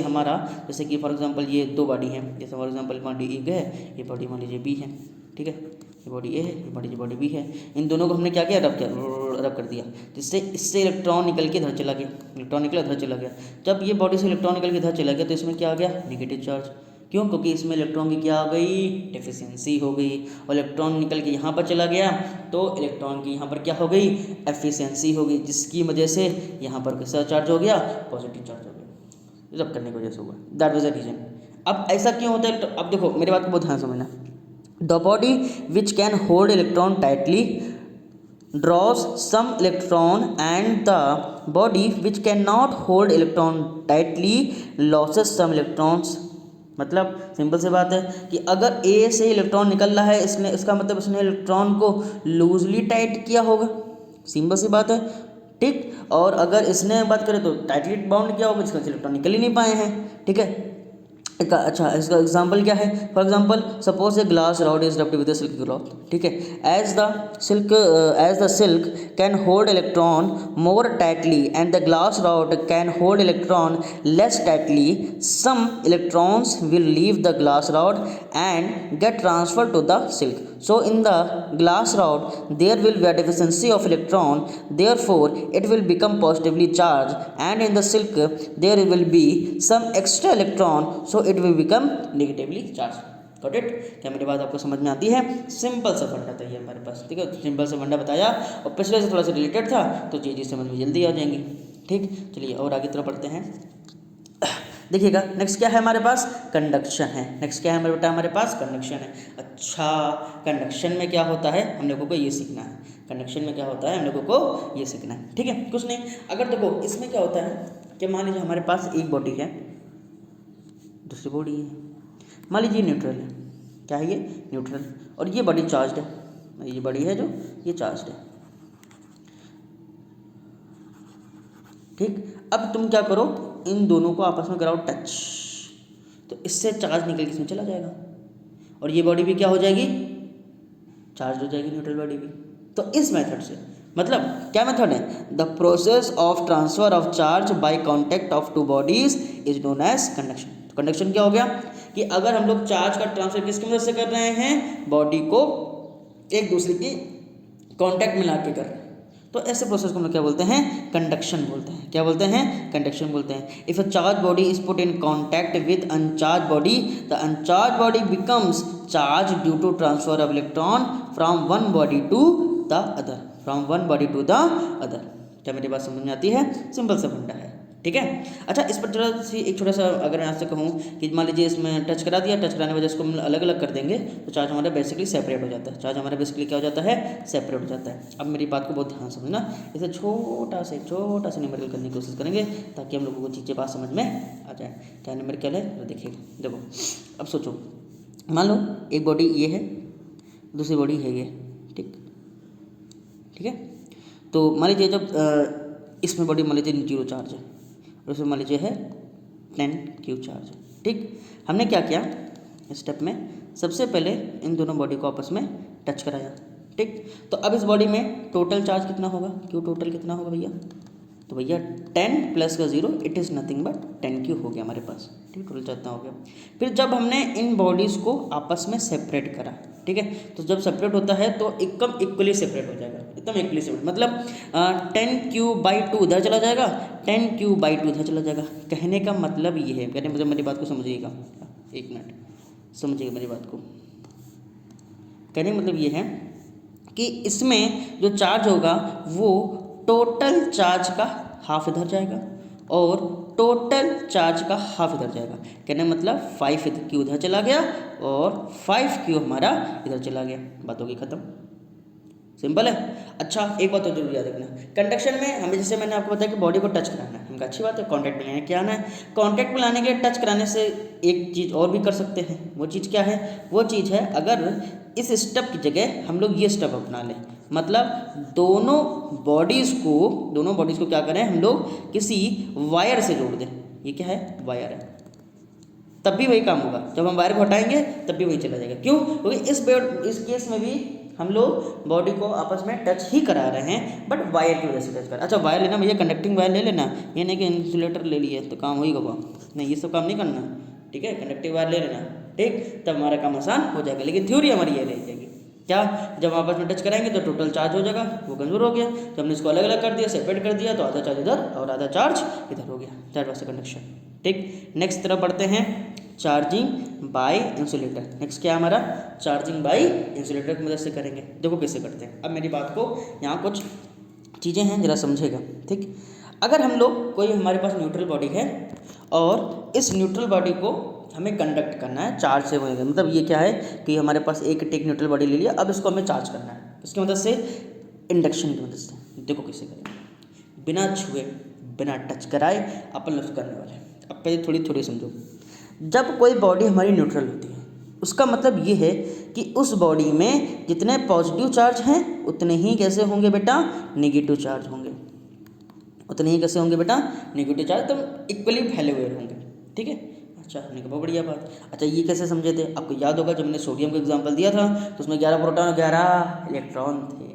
हमारा जैसे कि फॉर एग्जांपल ये 2 बॉडी हैं, जैसे फॉर एग्जांपल बॉडी ए है, ये बॉडी मान लीजिए बी है। ठीक है, ये बॉडी ए है, ये बॉडी बी है। इन दोनों को हमने क्या किया, रब कर दिया, जिससे इससे इलेक्ट्रॉन निकल के इधर चला गया। जब ये बॉडी से इलेक्ट्रॉन निकल के इधर चला गया तो इसमें क्या आ गया, नेगेटिव चार्ज। क्यों, क्योंकि इसमें इलेक्ट्रॉन की क्या हो गई, डेफिशिएंसी हो गई, और इलेक्ट्रॉन निकल के यहाँ पर चला गया तो इलेक्ट्रॉन की यहाँ पर क्या हो गई, एफिशिएंसी हो गई, जिसकी वजह से यहाँ पर कैसा चार्ज हो गया, पॉजिटिव चार्ज हो गया। रब करने की वजह से हुआ, दैट वाज द रीजन। अब ऐसा क्यों होता है, अब देखो मेरी बात को बहुत ध्यान समझना। The body which can hold electron tightly draws some electron and the body which cannot hold electron tightly loses some electrons। मतलब सिंपल सी बात है कि अगर ए से इलेक्ट्रॉन निकल रहा है, इसका मतलब इसने इलेक्ट्रॉन को लूजली टाइट किया होगा, सिंपल सी बात है। ठीक, और अगर इसने बात करें तो टाइटली बाउंड किया होगा, जिसका इलेक्ट्रॉन निकल ही नहीं पाए हैं। ठीक है, अच्छा, इसका एग्जाम्पल क्या है? For example suppose a glass rod is rubbed with silk cloth, ठीक है। As the silk can hold electron more tightly and the glass rod can hold electron less tightly, some electrons will leave the glass rod and get transfer to the silk. So in the glass rod there will be a deficiency of electron, therefore it will become positively charged, and in the silk there will be some extra electron, so it will become negatively charged. Got it? क्या मेरी बात आपको समझ में आती है? Simple सा फंडा था ये हमारे पास, ठीक है। सिंपल सा फंडा बताया और पिछले से थोड़ा सा रिलेटेड था, तो चीज़ें समझ में जल्दी आ जाएंगी, ठीक। चलिए और आगे तरफ बढ़ते हैं। देखिएगा नेक्स्ट क्या है हमारे पास? कंडक्शन है। नेक्स्ट क्या है हमारे बेटा? हमारे पास कंडक्शन है। अच्छा, कंडक्शन में क्या होता है हम लोगों को ये सीखना है। कंडक्शन में क्या होता है हम लोगों को ये सीखना है, ठीक है। कुछ नहीं, अगर देखो इसमें क्या होता है कि मान लीजिए हमारे पास एक बॉडी है, दूसरी बॉडी है, मान लीजिए न्यूट्रल है। क्या है ये? न्यूट्रल। और ये बॉडी चार्ज है, ये बॉडी है जो ये चार्ज है, ठीक। अब तुम क्या करो, इन दोनों को आपस में कराओ टच, तो इससे चार्ज निकल के इसमें चला जाएगा और ये बॉडी भी क्या हो जाएगी? चार्ज हो जाएगी, न्यूट्रल बॉडी भी। तो इस मेथड से, मतलब क्या मेथड है? The process of transfer of charge by contact of two bodies is known as conduction. तो कंडक्शन क्या हो गया कि अगर हम लोग चार्ज का ट्रांसफर किसकी मदद से कर रहे हैं? बॉडी को एक दूसरे की कांटेक्ट में ला के कर रहे हैं, तो ऐसे प्रोसेस को हम लोग क्या बोलते हैं? कंडक्शन बोलते हैं। क्या बोलते हैं? कंडक्शन बोलते हैं। If a charge body is put in contact with uncharge body, the uncharge body becomes charge due to transfer of electron from one body to the other, from one body to the other. क्या मेरी बात समझ में आती है? Simple सा फंडा है, ठीक है। अच्छा, इस पर थोड़ा सी एक छोटा सा अगर मैं आपसे कहूँ कि मान लीजिए इसमें टच करा दिया, टच कराने की वजह से इसको हम अलग अलग कर देंगे तो चार्ज हमारा बेसिकली सेपरेट हो जाता है। चार्ज हमारा बेसिकली क्या हो जाता है? सेपरेट हो जाता है। अब मेरी बात को बहुत ध्यान समझना, इसे छोटा से न्यूमेरिकल करने की कोशिश करेंगे ताकि हम लोगों को चीज़ें बात समझ में आ जाए। क्या न्यूमेरिकल है तो देखिए, देखो अब सोचो, मान लो एक बॉडी ये है, दूसरी बॉडी है ये, ठीक है। तो मान लीजिए जब इसमें बॉडी मान लीजिए 0 चार्ज है और उसमें मान लीजिए है 10 क्यू चार्ज, ठीक। हमने क्या किया स्टेप में? सबसे पहले इन दोनों बॉडी को आपस में टच कराया, ठीक। तो अब इस बॉडी में टोटल चार्ज कितना होगा? क्यू टोटल कितना होगा भैया? तो भैया 10 प्लस का 0 it is nothing but 10 Q हो गया हमारे पास, ठीक। टोटल चार्ज हो गया। फिर जब हमने इन बॉडीज़ को आपस में सेपरेट करा, ठीक है, तो जब सेपरेट होता है तो एकदम इक्वली सेपरेट हो जाएगा, एकदम इक्वली सेपरेट। मतलब 10 क्यू बाई 2 इधर चला जाएगा, 10 क्यू बाई 2 इधर चला जाएगा। कहने का मतलब ये है, कहने मतलब मेरी बात को समझिएगा, एक मिनट समझिएगा मेरी बात को। कहने का मतलब ये है कि इसमें जो चार्ज होगा वो टोटल चार्ज का हाफ इधर जाएगा और टोटल चार्ज का हाफ इधर जाएगा। कहने का मतलब 5 क्यू इधर चला गया और 5 क्यू हमारा इधर चला गया। बात होगी खत्म, सिंपल है। अच्छा, एक बात तो जरूर याद रखना, कंडक्शन में हमें जैसे मैंने आपको बताया कि बॉडी को टच कराना है, हमको अच्छी बात है, कॉन्टैक्ट में लाने क्या आना है। कॉन्टैक्ट में लाने के लिए टच कराने से एक चीज़ और भी कर सकते हैं। वो चीज़ क्या है? वो चीज़ है अगर इस स्टेप की जगह हम लोग ये स्टेप अपना लें, मतलब दोनों बॉडीज़ को क्या करें हम लोग किसी वायर से जोड़ दें। ये क्या है? वायर है। तब भी वही काम होगा, जब हम वायर को हटाएंगे तब भी वही चला जाएगा। क्यों? क्योंकि इस केस में भी हम लोग बॉडी को आपस में टच ही करा रहे हैं, बट वायर की वजह से टच कर। अच्छा, वायर लेना भैया, कंडक्टिंग वायर ले लेना, ये नहीं कि इंसुलेटर ले लिए तो काम होगा वो, नहीं, ये सब काम नहीं करना, ठीक है। कंडक्टिंग वायर ले लेना, ठीक, तब हमारा काम आसान हो जाएगा। लेकिन थ्योरी हमारी ये रह जाएगी क्या? जब आपस में टच कराएंगे तो टोटल चार्ज हो जाएगा, वो कमजोर हो गया। जब हमने इसको अलग अलग कर दिया, सेपरेट कर दिया, तो आधा चार्ज इधर और आधा चार्ज इधर हो गया। दैट वाज द कंडक्शन, ठीक। नेक्स्ट तरफ बढ़ते हैं, चार्जिंग बाय इंसुलेटर। नेक्स्ट क्या हमारा? चार्जिंग बाय इंसुलेटर की मदद से करेंगे। देखो कैसे करते हैं। अब मेरी बात को यहाँ कुछ चीज़ें हैं, जरा समझेगा, ठीक। अगर हम लोग कोई हमारे पास न्यूट्रल बॉडी है और इस न्यूट्रल बॉडी को हमें कंडक्ट करना है चार्ज से, मतलब ये क्या है कि हमारे पास एक न्यूट्रल बॉडी ले लिया, अब इसको हमें चार्ज करना है, इसकी मदद से, इंडक्शन की मदद से। देखो कैसे करेंगे, बिना छुए बिना टच कराए अपन लोग करने वाले। अब पहले थोड़ी समझो। जब कोई बॉडी हमारी न्यूट्रल होती है उसका मतलब ये है कि उस बॉडी में जितने पॉजिटिव चार्ज हैं उतने ही कैसे होंगे बेटा? नेगेटिव चार्ज होंगे। उतने ही कैसे होंगे बेटा? नेगेटिव चार्ज, तो इक्वली फैले हुए होंगे, ठीक है। अच्छा, हमने कहा बहुत बढ़िया बात। अच्छा, ये कैसे समझे थे? आपको याद होगा जब मैंने सोडियम का एग्जांपल दिया था तो उसमें 11 प्रोटॉन और 11 इलेक्ट्रॉन थे,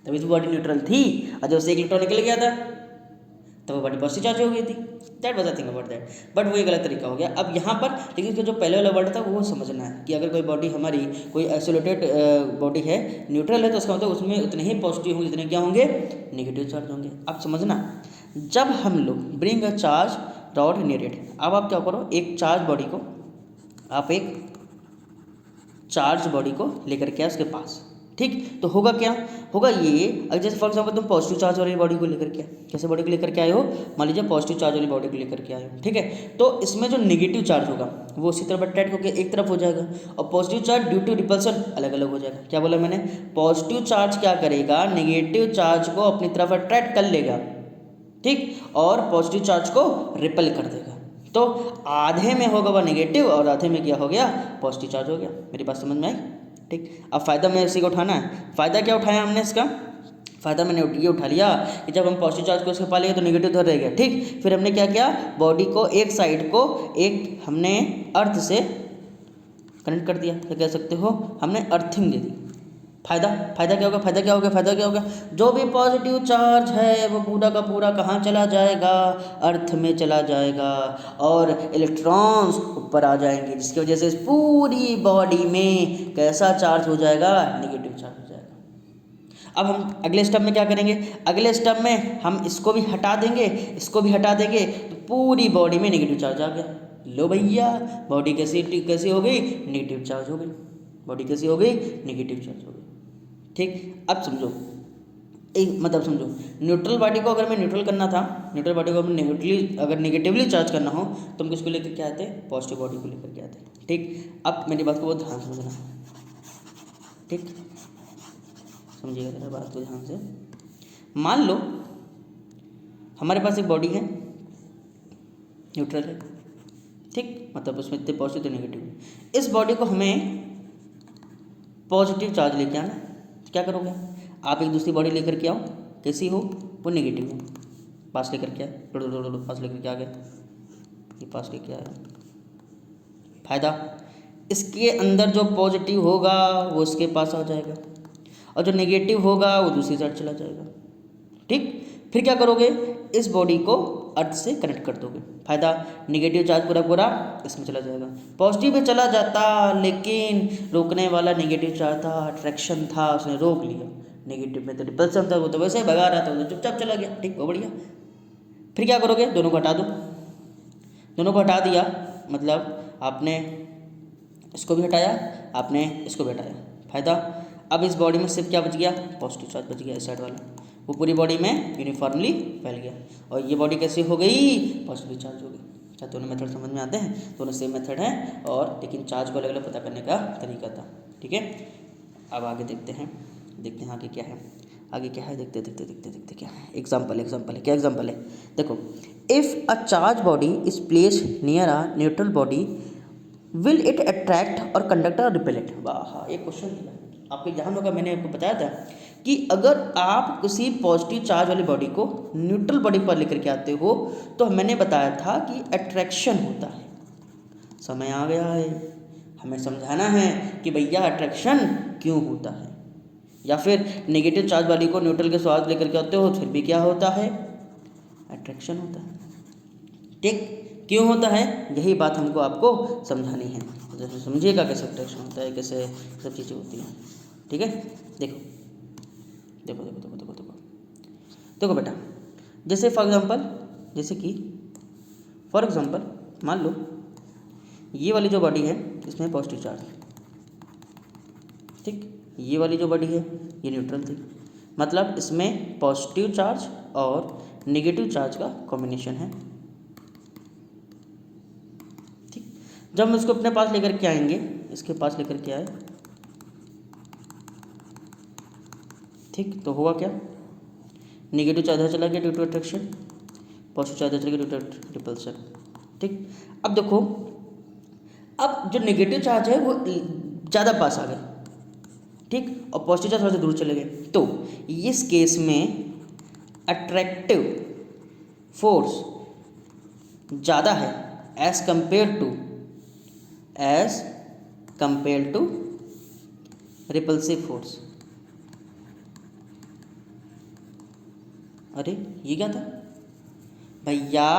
तभी तो बॉडी न्यूट्रल थी। और जब उससे एक इलेक्ट्रॉन निकल गया था तो वो बॉडी पॉजिटिव चार्ज हो गई थी। That was the thing about that, but वो एक गलत तरीका हो गया। अब यहाँ पर लेकिन इसका जो पहले वाला वर्ड था वो समझना है कि अगर कोई बॉडी हमारी कोई आइसोलेटेड बॉडी है, न्यूट्रल है, तो उसका मतलब उसमें उतने ही पॉजिटिव होंगे जितने क्या होंगे, नेगेटिव चार्ज होंगे। अब समझना, जब हम लोग bring a charge rod needed, अब आप क्या करो, एक चार्ज बॉडी को, आप एक चार्ज बॉडी को लेकर के आए उसके पास, ठीक, तो होगा क्या, होगा ये, अगर जैसे फॉर एग्जांपल तुम पॉजिटिव चार्ज वाली बॉडी को लेकर के आए, कैसे बॉडी को लेकर के आए हो, मान लीजिए पॉजिटिव चार्ज वाली बॉडी को लेकर के आए हो, ठीक है, तो इसमें जो नेगेटिव चार्ज होगा वो उसी तरफ अट्रैक्ट होकर एक तरफ हो जाएगा, और positive charge due to repulsion अलग अलग हो जाएगा। क्या बोला मैंने, पॉजिटिव चार्ज क्या करेगा, नेगेटिव चार्ज को अपनी तरफ अट्रैक्ट कर लेगा, ठीक, और पॉजिटिव चार्ज को रिपल कर देगा। तो आधे में होगा वह नेगेटिव और आधे में क्या हो गया, पॉजिटिव चार्ज हो गया। मेरी बात समझ में आई, ठीक। अब फ़ायदा में इसी को उठाना है। फ़ायदा क्या उठाया हमने इसका, फ़ायदा मैंने ये उठा लिया कि जब हम पॉजिटिव चार्ज को इसके पा लेंगे तो नेगेटिव उधर रह गया, ठीक। फिर हमने क्या किया, बॉडी को एक साइड को एक हमने अर्थ से कनेक्ट कर दिया, क्या कह सकते हो, हमने अर्थिंग दे दी। फ़ायदा क्या होगा, फ़ायदा क्या होगा, फ़ायदा क्या होगा, जो भी पॉजिटिव चार्ज है वो पूरा का पूरा कहाँ चला जाएगा, अर्थ में चला जाएगा, और इलेक्ट्रॉन्स ऊपर आ जाएंगे, जिसकी वजह से इस पूरी बॉडी में कैसा चार्ज हो जाएगा, नेगेटिव चार्ज हो जाएगा। अब हम अगले स्टेप में क्या करेंगे, अगले स्टेप में हम इसको भी हटा देंगे, इसको भी हटा देंगे, तो पूरी बॉडी में नेगेटिव चार्ज आ गया। लो भैया, बॉडी कैसी हो गई, नेगेटिव चार्ज हो गई, बॉडी कैसी हो गई, नेगेटिव चार्ज हो गई, ठीक। अब समझो, एक मतलब समझो, न्यूट्रल बॉडी को अगर मैं न्यूट्रल करना था, न्यूट्रल बॉडी को अगर नेगेटिवली चार्ज करना हो तो हम किसको लेकर के आते, पॉजिटिव बॉडी को लेकर के आते, ठीक। अब मेरी बात को बहुत ध्यान समझना, ठीक, समझिएगा मेरी बात को ध्यान से। मान लो हमारे पास एक बॉडी है, न्यूट्रल है, ठीक, मतलब उसमें इतने पॉजिटिव तो नेगेटिव। इस बॉडी को हमें पॉजिटिव चार्ज लेके आना, क्या करोगे आप, एक दूसरी बॉडी लेकर के आओ, कैसी हो, वो नेगेटिव हो, पास लेकर के आए, पास लेकर के आ गए, ये पास लेके आया। फायदा, इसके अंदर जो पॉजिटिव होगा वो इसके पास आ जाएगा, और जो नेगेटिव होगा वो दूसरी साइड चला जाएगा, ठीक। फिर क्या करोगे, इस बॉडी को अर्थ से कनेक्ट कर दोगे। फायदा, नेगेटिव चार्ज पूरा पूरा इसमें चला जाएगा, पॉजिटिव में चला जाता, लेकिन रोकने वाला नेगेटिव चार्ज था, अट्रैक्शन था, उसने रोक लिया। नेगेटिव में तो रिपल्सन था, वो तो वैसे ही भगा रहा था, वो तो चुपचाप चला गया, ठीक, वो बढ़िया। फिर क्या करोगे, दोनों को हटा दो, दोनों को हटा दिया, मतलब आपने इसको भी हटाया, आपने इसको भी हटाया। फायदा, अब इस बॉडी में सिर्फ क्या बच गया, पॉजिटिव चार्ज बच गया, इस साइड वाला, वो पूरी बॉडी में यूनिफॉर्मली फैल गया, और ये बॉडी कैसी हो गई, पॉजिटिव चार्ज हो गई। अच्छा, दोनों मेथड समझ में आते हैं, दोनों सेम मेथड हैं, और लेकिन चार्ज को अलग अलग पता करने का तरीका था, ठीक है। अब आगे देखते हैं आगे क्या है, आगे क्या है, देखते क्या है। एग्जाम्पल है, क्या एग्जाम्पल है, देखो, if a charge body is placed near a neutral body will it attract और कंडक्ट और रिपेल इट। वाह, एक क्वेश्चन दिया आपके ध्यान होगा, मैंने आपको बताया था कि अगर आप किसी पॉजिटिव चार्ज वाली बॉडी को न्यूट्रल बॉडी पर लेकर के आते हो तो मैंने बताया था कि अट्रैक्शन होता है। समय आ गया है, हमें समझाना है कि भैया अट्रैक्शन क्यों होता है, या फिर नेगेटिव चार्ज वाली को न्यूट्रल के साथ लेकर के आते हो फिर भी क्या होता है, अट्रैक्शन होता है, ठीक। क्यों होता है, यही बात हमको आपको समझानी है, जैसे समझिएगा कैसे अट्रैक्शन होता है, कैसे सब चीज़ें होती हैं, ठीक है। देखो देखो देखो देखो देखो देखो देखो बेटा, जैसे फॉर एग्जांपल मान लो ये वाली जो बॉडी है इसमें पॉजिटिव चार्ज है, ठीक, ये वाली जो बॉडी है ये न्यूट्रल थी, मतलब इसमें पॉजिटिव चार्ज और नेगेटिव चार्ज का कॉम्बिनेशन है, ठीक। जब हम इसको अपने पास लेकर के आएंगे, इसके पास लेकर के आए, ठीक, तो हुआ क्या, नेगेटिव चार्ज चला गया due to attraction, positive charge चला गया ड्यू टू रिपल्सन, ठीक। अब देखो, अब जो नेगेटिव चार्ज है वो ज़्यादा पास आ गया, ठीक, और पॉजिटिव चार्ज थोड़ा सा दूर चले गए, तो इस केस में अट्रैक्टिव फोर्स ज़्यादा है as compare to repulsive force. अरे ये क्या था भैया,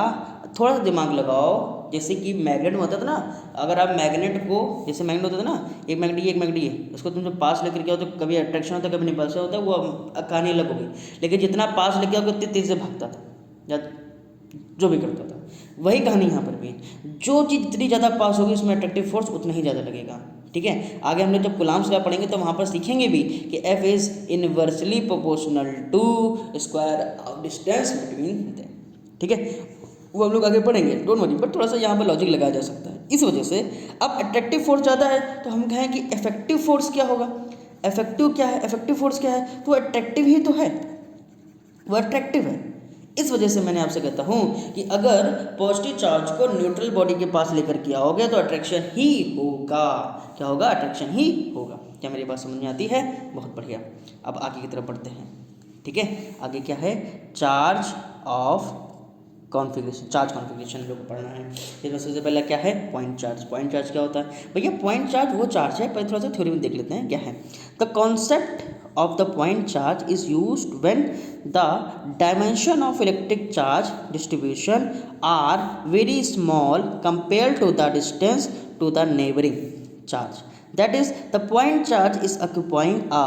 थोड़ा सा दिमाग लगाओ। जैसे कि मैग्नेट में होता था ना, अगर आप मैग्नेट को, जैसे मैग्नेट होता था ना, एक मैग्नेट ये एक मैग्नेट ये, उसको तुम जब पास लेकर के आओ तो कभी अट्रैक्शन होता है कभी निपल्सन होता है, वो कहानी अलग होगी। लेकिन जितना पास लेके आओगे उतनी तेज से भागता था या जो भी करता था, वही कहानी यहाँ पर भी है। जो चीज़ जितनी ज़्यादा पास होगी उसमें अट्रैक्टिव फोर्स उतना ही ज़्यादा लगेगा। ठीक है, आगे हम लोग जब कूलम्ब्स लॉ पढ़ेंगे तो वहाँ पर सीखेंगे भी कि F is inversely proportional to square of distance between them. ठीक है, वो हम लोग आगे पढ़ेंगे, डोंट वरी। बट थोड़ा सा यहाँ पर लॉजिक लगाया जा सकता है। इस वजह से अब अट्रैक्टिव फोर्स ज़्यादा है तो हम कहें कि इफेक्टिव फोर्स क्या होगा। इफेक्टिव क्या है, इफेक्टिव फोर्स क्या है, तो अट्रैक्टिव ही तो है, वो अट्रैक्टिव है। इस वजह से मैंने आपसे कहता हूँ कि अगर पॉजिटिव चार्ज को न्यूट्रल बॉडी के पास लेकर के आओगे तो अट्रैक्शन ही होगा। क्या होगा, अट्रैक्शन ही होगा। क्या मेरी बात समझ में आती है? बहुत बढ़िया। अब आगे की तरफ बढ़ते हैं। ठीक है, आगे क्या है, charge of configuration, charge configuration हम लोग को पढ़ना है। इसमें सबसे पहले क्या है, पॉइंट चार्ज। पॉइंट चार्ज क्या होता है भैया? पॉइंट चार्ज वो चार्ज है, पहले थोड़ा सा थ्योरी में देख लेते हैं क्या है। The concept of the point charge is used when the dimension of electric charge distribution are very small compared to the distance to the neighboring charge. That is, the point charge is occupying a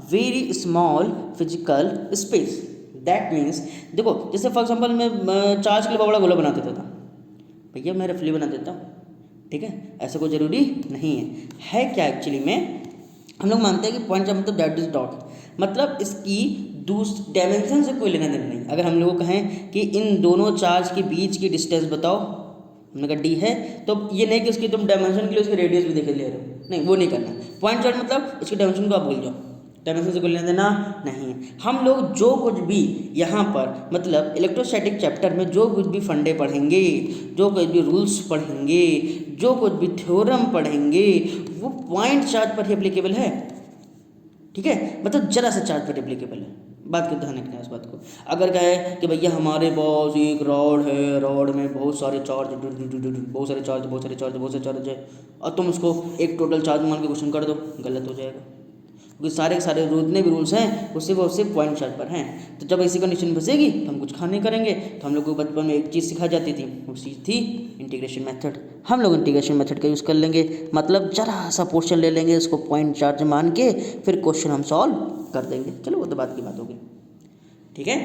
very small physical space. That means देखो, जैसे for example मैं charge के लिए बड़ा गोला बना देता था भैया, मैं रफली बना देता हूँ। ठीक है, ऐसा कोई ज़रूरी नहीं है क्या एक्चुअली में हम लोग मानते हैं कि पॉइंट चार्ज मतलब दैट इज डॉट, मतलब इसकी दूसरे डायमेंशन से कोई लेना देना नहीं। अगर हम लोग कहें कि इन दोनों चार्ज के बीच की डिस्टेंस बताओ, हमने कहा डी है, तो ये नहीं कि उसकी तुम डायमेंशन के लिए उसकी रेडियस भी देख ले रहे हो, नहीं वो नहीं करना। पॉइंट चार्ज मतलब इसके डायमेंशन को आप भूल जाओ, डायमेंशन से कोई लेना देना नहीं है। हम लोग जो कुछ भी यहाँ पर मतलब इलेक्ट्रोस्टैटिक चैप्टर में जो कुछ भी फंडे पढ़ेंगे, जो कुछ भी रूल्स पढ़ेंगे, जो कुछ भी थ्योरम पढ़ेंगे, वो पॉइंट चार्ज पर ही एप्लीकेबल है। ठीक है, मतलब जरा सा चार्ज पर एप्लीकेबल है। बात को ध्यान रखना है इस बात को। अगर कहे कि भैया हमारे पास एक रॉड है, रॉड में बहुत सारे चार्ज, बहुत सारे चार्ज, बहुत सारे चार्ज, बहुत सारे चार्ज है, और तुम उसको एक टोटल चार्ज मान के क्वेश्चन कर दो, गलत हो जाएगा। क्योंकि सारे के सारे जितने भी रूल्स हैं वो सिर्फ पॉइंट चार्ज पर हैं। तो जब ऐसी कंडीशन बसेगी तो हम कुछ खाने करेंगे। तो हम लोग को बचपन में एक चीज़ सिखाई जाती थी, वो चीज़ थी इंटीग्रेशन मेथड। हम लोग इंटीग्रेशन मेथड का यूज़ कर लेंगे, मतलब जरा सा पोर्शन ले लेंगे, उसको पॉइंट चार्ज मान के फिर क्वेश्चन हम सॉल्व कर देंगे। चलो वो तो बात की बात होगी। ठीक है,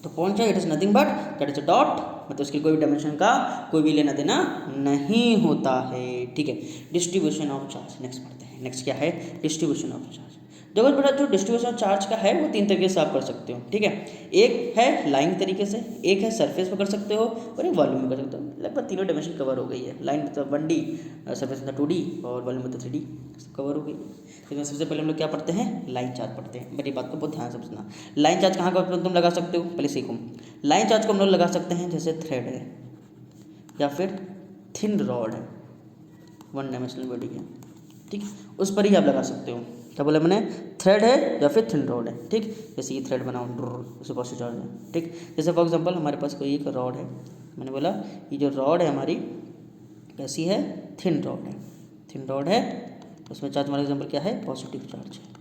तो point charge it is nothing but that is a dot, मतलब उसकी कोई भी डायमेंशन का कोई भी लेना देना नहीं होता है। ठीक है, डिस्ट्रीब्यूशन ऑफ चार्ज नेक्स्ट पढ़ते हैं। नेक्स्ट क्या है, डिस्ट्रीब्यूशन ऑफ चार्ज। देखो बेटा, जो डिस्ट्रीब्यूशन ऑफ चार्ज का है वो तीन तरीके से आप कर सकते हो। ठीक है, एक है लाइन तरीके से, एक है सरफेस पर कर सकते हो, और एक वॉल्यूम में कर सकते हो। लगभग तीनों डायमेंशन कवर हो गई है। लाइन मतलब 1D, सरफेस मतलब 2D, और वॉल्यूम मतलब 3D कवर हो गई है। इसमें सबसे पहले हम लोग क्या पढ़ते हैं, लाइन चार्ज पढ़ते हैं। मेरी बात को बहुत ध्यान से समझना। लाइन चार्ज कहाँ का तुम लगा सकते हो, पहले सीखो। लाइन चार्ज को हम लोग लगा सकते हैं जैसे थ्रेड है या फिर थिन रॉड है, 1 डायमेंशनल बॉडी है। ठीक, उस पर ही आप लगा सकते हो। क्या बोला मैंने, थ्रेड है या फिर थिन रॉड है। ठीक, जैसे ये थ्रेड बनाओ, उसे पॉजिटिव चार्ज है। ठीक, जैसे फॉर एग्जांपल हमारे पास कोई एक रॉड है, मैंने बोला ये जो रॉड है हमारी कैसी है, थिन रॉड है। थिन रॉड है, उसमें चार्ज हमारा एग्जाम्पल क्या है, पॉजिटिव चार्ज है।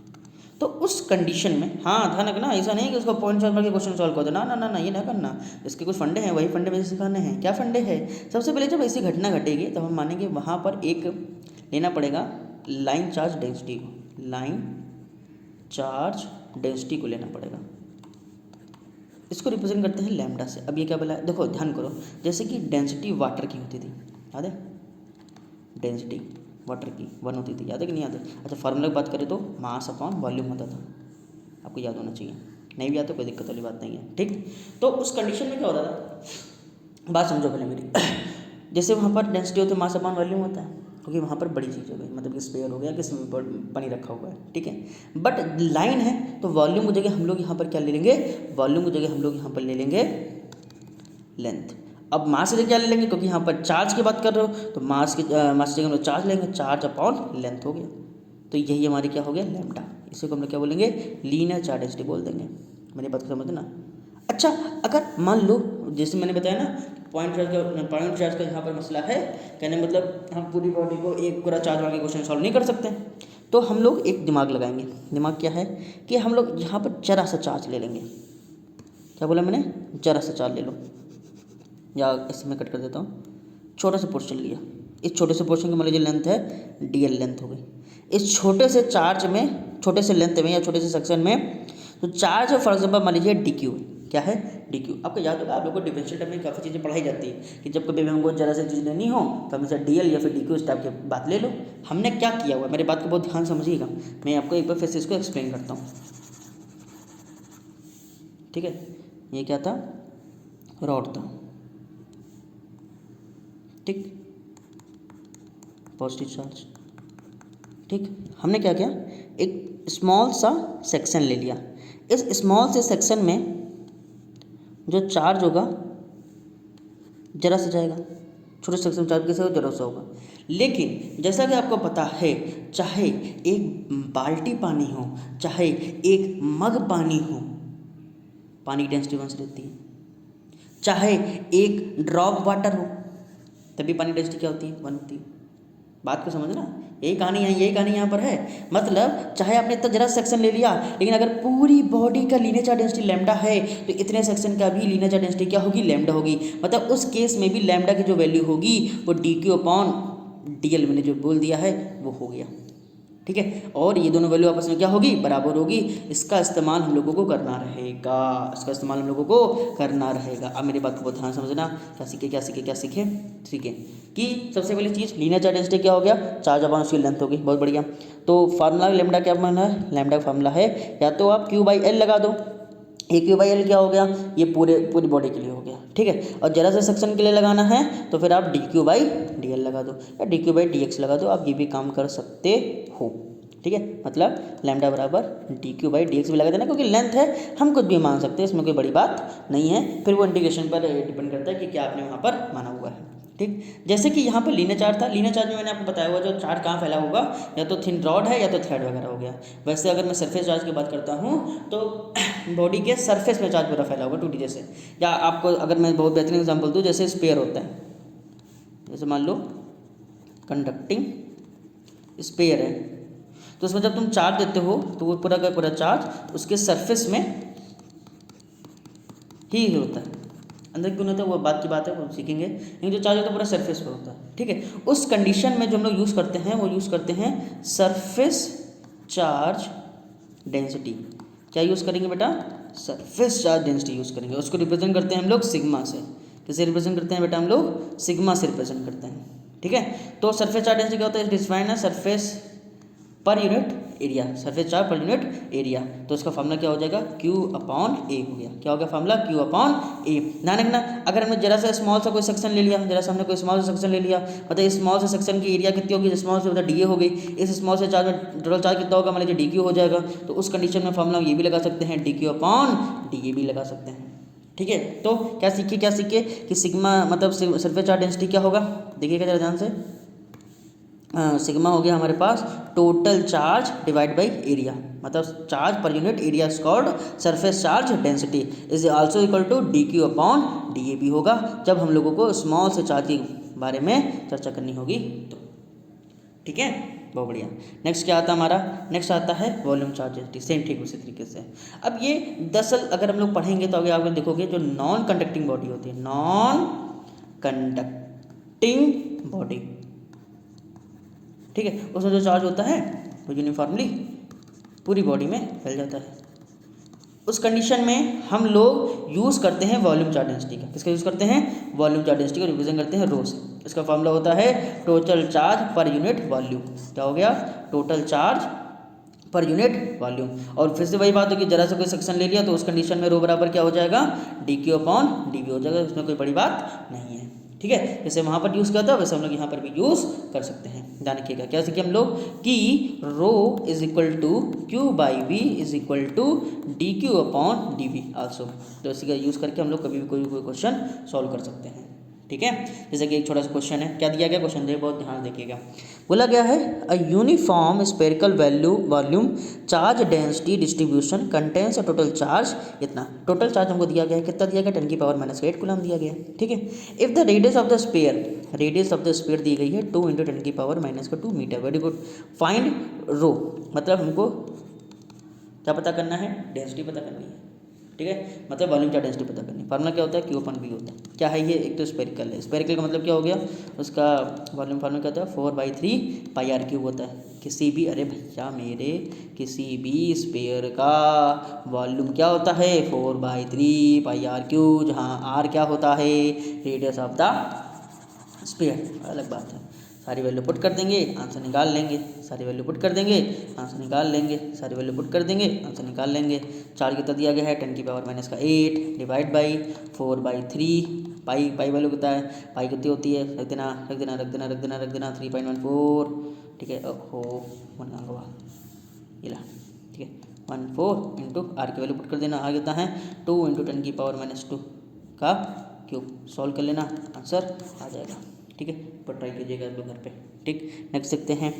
तो उस कंडीशन में हाँ ध्यान रखना, ऐसा नहीं कि उसको पॉइंट चार्ज करके क्वेश्चन सॉल्व कर देना, ना ना ना, ये ना करना। इसके कुछ फंडे हैं, वही फंडे में सिखाने हैं। क्या फंडे हैं? सबसे पहले जब ऐसी घटना घटेगी तो हम मानेंगे वहाँ पर एक लेना पड़ेगा लाइन चार्ज डेंसिटी को, लाइन चार्ज डेंसिटी को लेना पड़ेगा। इसको रिप्रेजेंट करते हैं लैम्डा से। अब ये क्या बोला है, देखो ध्यान करो, जैसे कि डेंसिटी वाटर की होती थी, याद है, डेंसिटी वाटर की 1 होती थी, याद है कि नहीं याद है? अच्छा, फार्मूला की बात करें तो मास अपॉन वॉल्यूम होता था, आपको याद होना चाहिए। नहीं भी याद तो कोई दिक्कत वाली बात नहीं है। ठीक, तो उस कंडीशन में क्या होता था, बात समझो पहले मेरी। जैसे वहाँ पर डेंसिटी होती है, मास अपॉन वॉल्यूम होता है, क्योंकि वहाँ पर बड़ी चीज़ हो गई, मतलब कि स्पेयर हो गया, किसी में पानी रखा हुआ है। ठीक है, बट लाइन है तो वॉल्यूम की जगह हम लोग यहाँ पर क्या ले लेंगे, वॉल्यूम की जगह हम लोग यहाँ पर ले लेंगे लेंथ। अब मास की जगह क्या ले लेंगे, क्योंकि यहाँ पर चार्ज की बात कर रहे हो तो मास की जगह हम लोग चार्ज लेंगे, चार्ज अपॉन लेंथ हो गया। तो यही हमारी क्या हो गया, लैम्डा। इसी को हम लोग क्या बोलेंगे, लीनियर चार्ज डेंसिटी बोल देंगे। मेरी बात को समझना। अच्छा, अगर मान लो जैसे मैंने बताया ना, पॉइंट चार्ज का यहाँ पर मसला है, कहने मतलब हम पूरी बॉडी को एक पूरा चार्ज वाले क्वेश्चन सॉल्व नहीं कर सकते, तो हम लोग एक दिमाग लगाएंगे। दिमाग क्या है कि हम लोग यहाँ पर जरा सा चार्ज ले लेंगे। क्या बोला मैंने? जरा सा चार्ज ले लो, या ऐसे मैं कट कर देता हूँ, छोटा सा पोर्शन लिया। इस छोटे से पोर्शन की मान लीजिए लेंथ है DL लेंथ हो गई। इस छोटे से चार्ज में, छोटे से लेंथ में या छोटे से सेक्शन में तो चार्ज है, फॉर एग्जाम्पल मान लीजिए DQ। क्या है? DQ। आपको याद होगा, आप लोगों को डिफरेंशियल टाइप में काफ़ी चीज़ें पढ़ाई जाती है कि जब कभी भी हमको जरा सी चीज़ लेनी हो तो हमेशा DL या फिर DQ इस टाइप की बात ले लो। हमने क्या किया हुआ, मेरी बात को बहुत ध्यान समझिएगा, मैं आपको एक बार फिर से इसको एक्सप्लेन करता हूँ। ठीक है, ये क्या था? रॉड था। ठीक, पॉजिटिव चार्ज। ठीक, हमने क्या किया, एक स्मॉल सा सेक्शन ले लिया। इस स्मॉल से सेक्शन में जो चार्ज होगा जरा सा जाएगा। छोटे सेक्शन चार्ज कैसे होगा? जरा सा होगा। लेकिन जैसा कि आपको पता है, चाहे एक बाल्टी पानी हो, चाहे एक मग पानी हो, पानी की डेंसिटी 1 से रहती है। चाहे एक ड्रॉप वाटर हो, तभी पानी की डेंसिटी क्या होती है? 1 होती है। बात को समझना, यही कहानी है, यही कहानी यहाँ पर है। मतलब चाहे आपने इतना जरा सेक्शन ले लिया, लेकिन अगर पूरी बॉडी का लीनियर चार्ज डेंसिटी लैम्डा है तो इतने सेक्शन का भी लीनियर चार्ज डेंसिटी क्या होगी? लैम्डा होगी। मतलब उस केस में भी लैम्डा की जो वैल्यू होगी वो DQ/DL मैंने जो बोल दिया है वो हो गया। ठीक है, और ये दोनों वैल्यू आपस में क्या होगी? बराबर होगी। इसका इस्तेमाल हम लोगों को करना रहेगा, इसका इस्तेमाल हम लोगों को करना रहेगा। अब मेरी बात को बहुत ध्यान समझना, क्या सीखे कि सबसे पहली चीज़ लीनियर चार्ज डेंसिटी क्या हो गया? चार्ज अपॉन उसकी लेंथ होगी। बहुत बढ़िया। तो फार्मूला लैम्डा क्या माना है? लैम्डा का फार्मूला है, या तो आप Q/L लगा दो। Q/L क्या हो गया? ये पूरी बॉडी के लिए हो गया। ठीक है, और जरा सा सेक्शन के लिए लगाना है तो फिर आप DQ/DL लगा दो या DQ/DX लगा दो, आप ये भी काम कर सकते हो। ठीक है, मतलब लैम्डा बराबर DQ/DX भी लगा देना, क्योंकि लेंथ है, हम कुछ भी मान सकते हैं, इसमें कोई बड़ी बात नहीं है। फिर वो इंटीग्रेशन पर डिपेंड करता है कि क्या आपने वहाँ पर माना हुआ है। ठीक, जैसे कि यहाँ पर लीनियर चार्ज था, लीनियर चार्ज में मैंने आपको बताया हुआ जो चार्ज कहाँ फैला होगा, या तो थिन रॉड है या तो थ्रेड वगैरह हो गया। वैसे अगर मैं सरफेस चार्ज की बात करता हूँ तो बॉडी के सरफेस में चार्ज पूरा फैला होगा 2D जैसे। या आपको अगर मैं बहुत बेहतरीन एग्जांपल दूँ, जैसे स्पेयर होता है, जैसे मान लो कंडक्टिंग स्पेयर है, तो उसमें जब तुम चार्ज देते हो तो वो पूरा का पूरा चार्ज उसके सरफेस में ही होता है, अंदर क्यों नहीं होता वो बात की बात है, वो सीखेंगे। लेकिन जो चार्ज होता है पूरा सरफेस पर होता है। ठीक है, उस कंडीशन में जो हम लोग यूज़ करते हैं वो यूज़ करते हैं सरफेस चार्ज डेंसिटी। क्या यूज़ करेंगे बेटा? सरफेस चार्ज डेंसिटी यूज़ करेंगे। उसको रिप्रेजेंट करते हैं हम लोग सिग्मा से। किसे रिप्रेजेंट करते हैं बेटा? हम लोग सिग्मा से रिप्रेजेंट करते हैं। ठीक है, तो सरफेस चार्ज डेंसिटी क्या होता है? डिफाइंड है सरफेस पर unit area, surface charge per unit area. तो इसका फार्मूला क्या हो जाएगा? Q/A हो गया। क्या हो गया फार्मूला? Q/A। ध्यान रखना, अगर हमने जरा सा स्मॉल सा कोई सेक्शन ले लिया, जरा सा हमने कोई स्मॉल सा सेक्शन ले लिया, मतलब इस स्मॉल से सेक्शन की एरिया कितनी होगी? स्मॉल से मतलब DA हो गई। इस स्मॉल से चार्ज में टोटल चार्ज कितना होगा? मान लीजिए DQ हो जाएगा। तो उस कंडीशन में फार्मूला ये भी लगा सकते हैं, DQ/DA भी लगा सकते हैं। ठीक है, तो क्या सीखे कि सिग्मा मतलब सरफेस चार्ज डेंसिटी क्या होगा? देखिएगा जरा ध्यान से। सिग्मा हो गया हमारे पास total charge divide by area, मतलब charge per unit area is called surface charge density is also equal to DQ/DA भी होगा जब हम लोगों को स्मॉल से चार्ज के बारे में चर्चा करनी होगी तो। ठीक है, बहुत बढ़िया। नेक्स्ट क्या आता है हमारा? नेक्स्ट आता है वॉल्यूम चार्ज डेंसिटी। सेम ठीक उसी तरीके से। अब ये दरअसल अगर हम लोग पढ़ेंगे तो आगे आप देखोगे जो नॉन कंडक्टिंग बॉडी होती है, नॉन कंडक्टिंग बॉडी, ठीक है, उसमें जो चार्ज होता है वो यूनिफॉर्मली पूरी बॉडी में फैल जाता है। उस कंडीशन में हम लोग यूज़ करते हैं वॉल्यूम चार्ज डेंसिटी का। किसका यूज़ करते हैं? वॉल्यूम चार्ज डेंसिटी को रिप्रेजेंट करते हैं रो से। इसका फॉर्मूला होता है total charge per unit volume. क्या हो गया? Total charge per unit volume. और फिर से वही बात हो कि जरा सा कोई सेक्शन ले लिया तो उस कंडीशन में रो बराबर क्या हो जाएगा? DQ/dV हो जाएगा। इसमें कोई बड़ी बात नहीं है। ठीक है, जैसे वहाँ पर यूज़ किया था वैसे हम लोग यहाँ पर भी यूज़ कर सकते हैं। ध्यान रखिएगा, क्या सीखे हम लोग कि rho is equal to Q/V is equal to DQ/dV also. तो इसी का यूज़ करके हम लोग कभी भी कोई क्वेश्चन सॉल्व कर सकते हैं। ठीक है। जैसे कि एक छोटा सा क्वेश्चन है, क्या दिया गया क्वेश्चन देखिए, बहुत ध्यान देखिएगा। बोला गया है a uniform spherical volume charge density distribution contains a total charge इतना। टोटल चार्ज हमको दिया गया है, कितना दिया गया, 10⁻⁸ कूलम दिया गया है, ठीक है। If the radius of the sphere दी गई है 2 × 10⁻⁻2 metre. Very good. Find rho, मतलब हमको क्या पता करना है, डेंसिटी पता करनी है, ठीक है, मतलब वॉल्यूम चार्ज डेंसिटी पता करनी है। फार्मूला क्या होता है, Q/V होता है। क्या है ये, एक तो स्पेरिकल है, स्पेरिकल का मतलब क्या हो गया, उसका वॉल्यूम फार्मूला क्या होता है, 4/3 πr³ होता है। किसी भी, अरे भैया मेरे, किसी भी स्पेयर का वॉल्यूम क्या होता है, 4/3 πr³, जहाँ r क्या होता है, रेडियस ऑफ द स्पेयर। अलग बात है, सारी वैल्यू पुट कर देंगे, आंसर निकाल लेंगे, सारी वैल्यू पुट कर देंगे, आंसर निकाल लेंगे, सारी वैल्यू पुट कर देंगे, आंसर निकाल लेंगे। चार्ज कितना दिया गया है, 10⁻⁻8 डिवाइड बाई 4/3 पाई वैल्यू कितना है, पाई कितनी होती है, रख देना 3.14, ठीक है। ओहो मन हुआ ये ला, ठीक है, 14 इंटू आर की वैल्यू पुट कर देना, आ कितना है 2 × 10⁻⁻2 का क्यूब। सॉल्व कर लेना, आंसर आ जाएगा, ठीक है। पर ट्राई कीजिएगा आप लोग घर पे, ठीक। नेक्स्ट देखते हैं,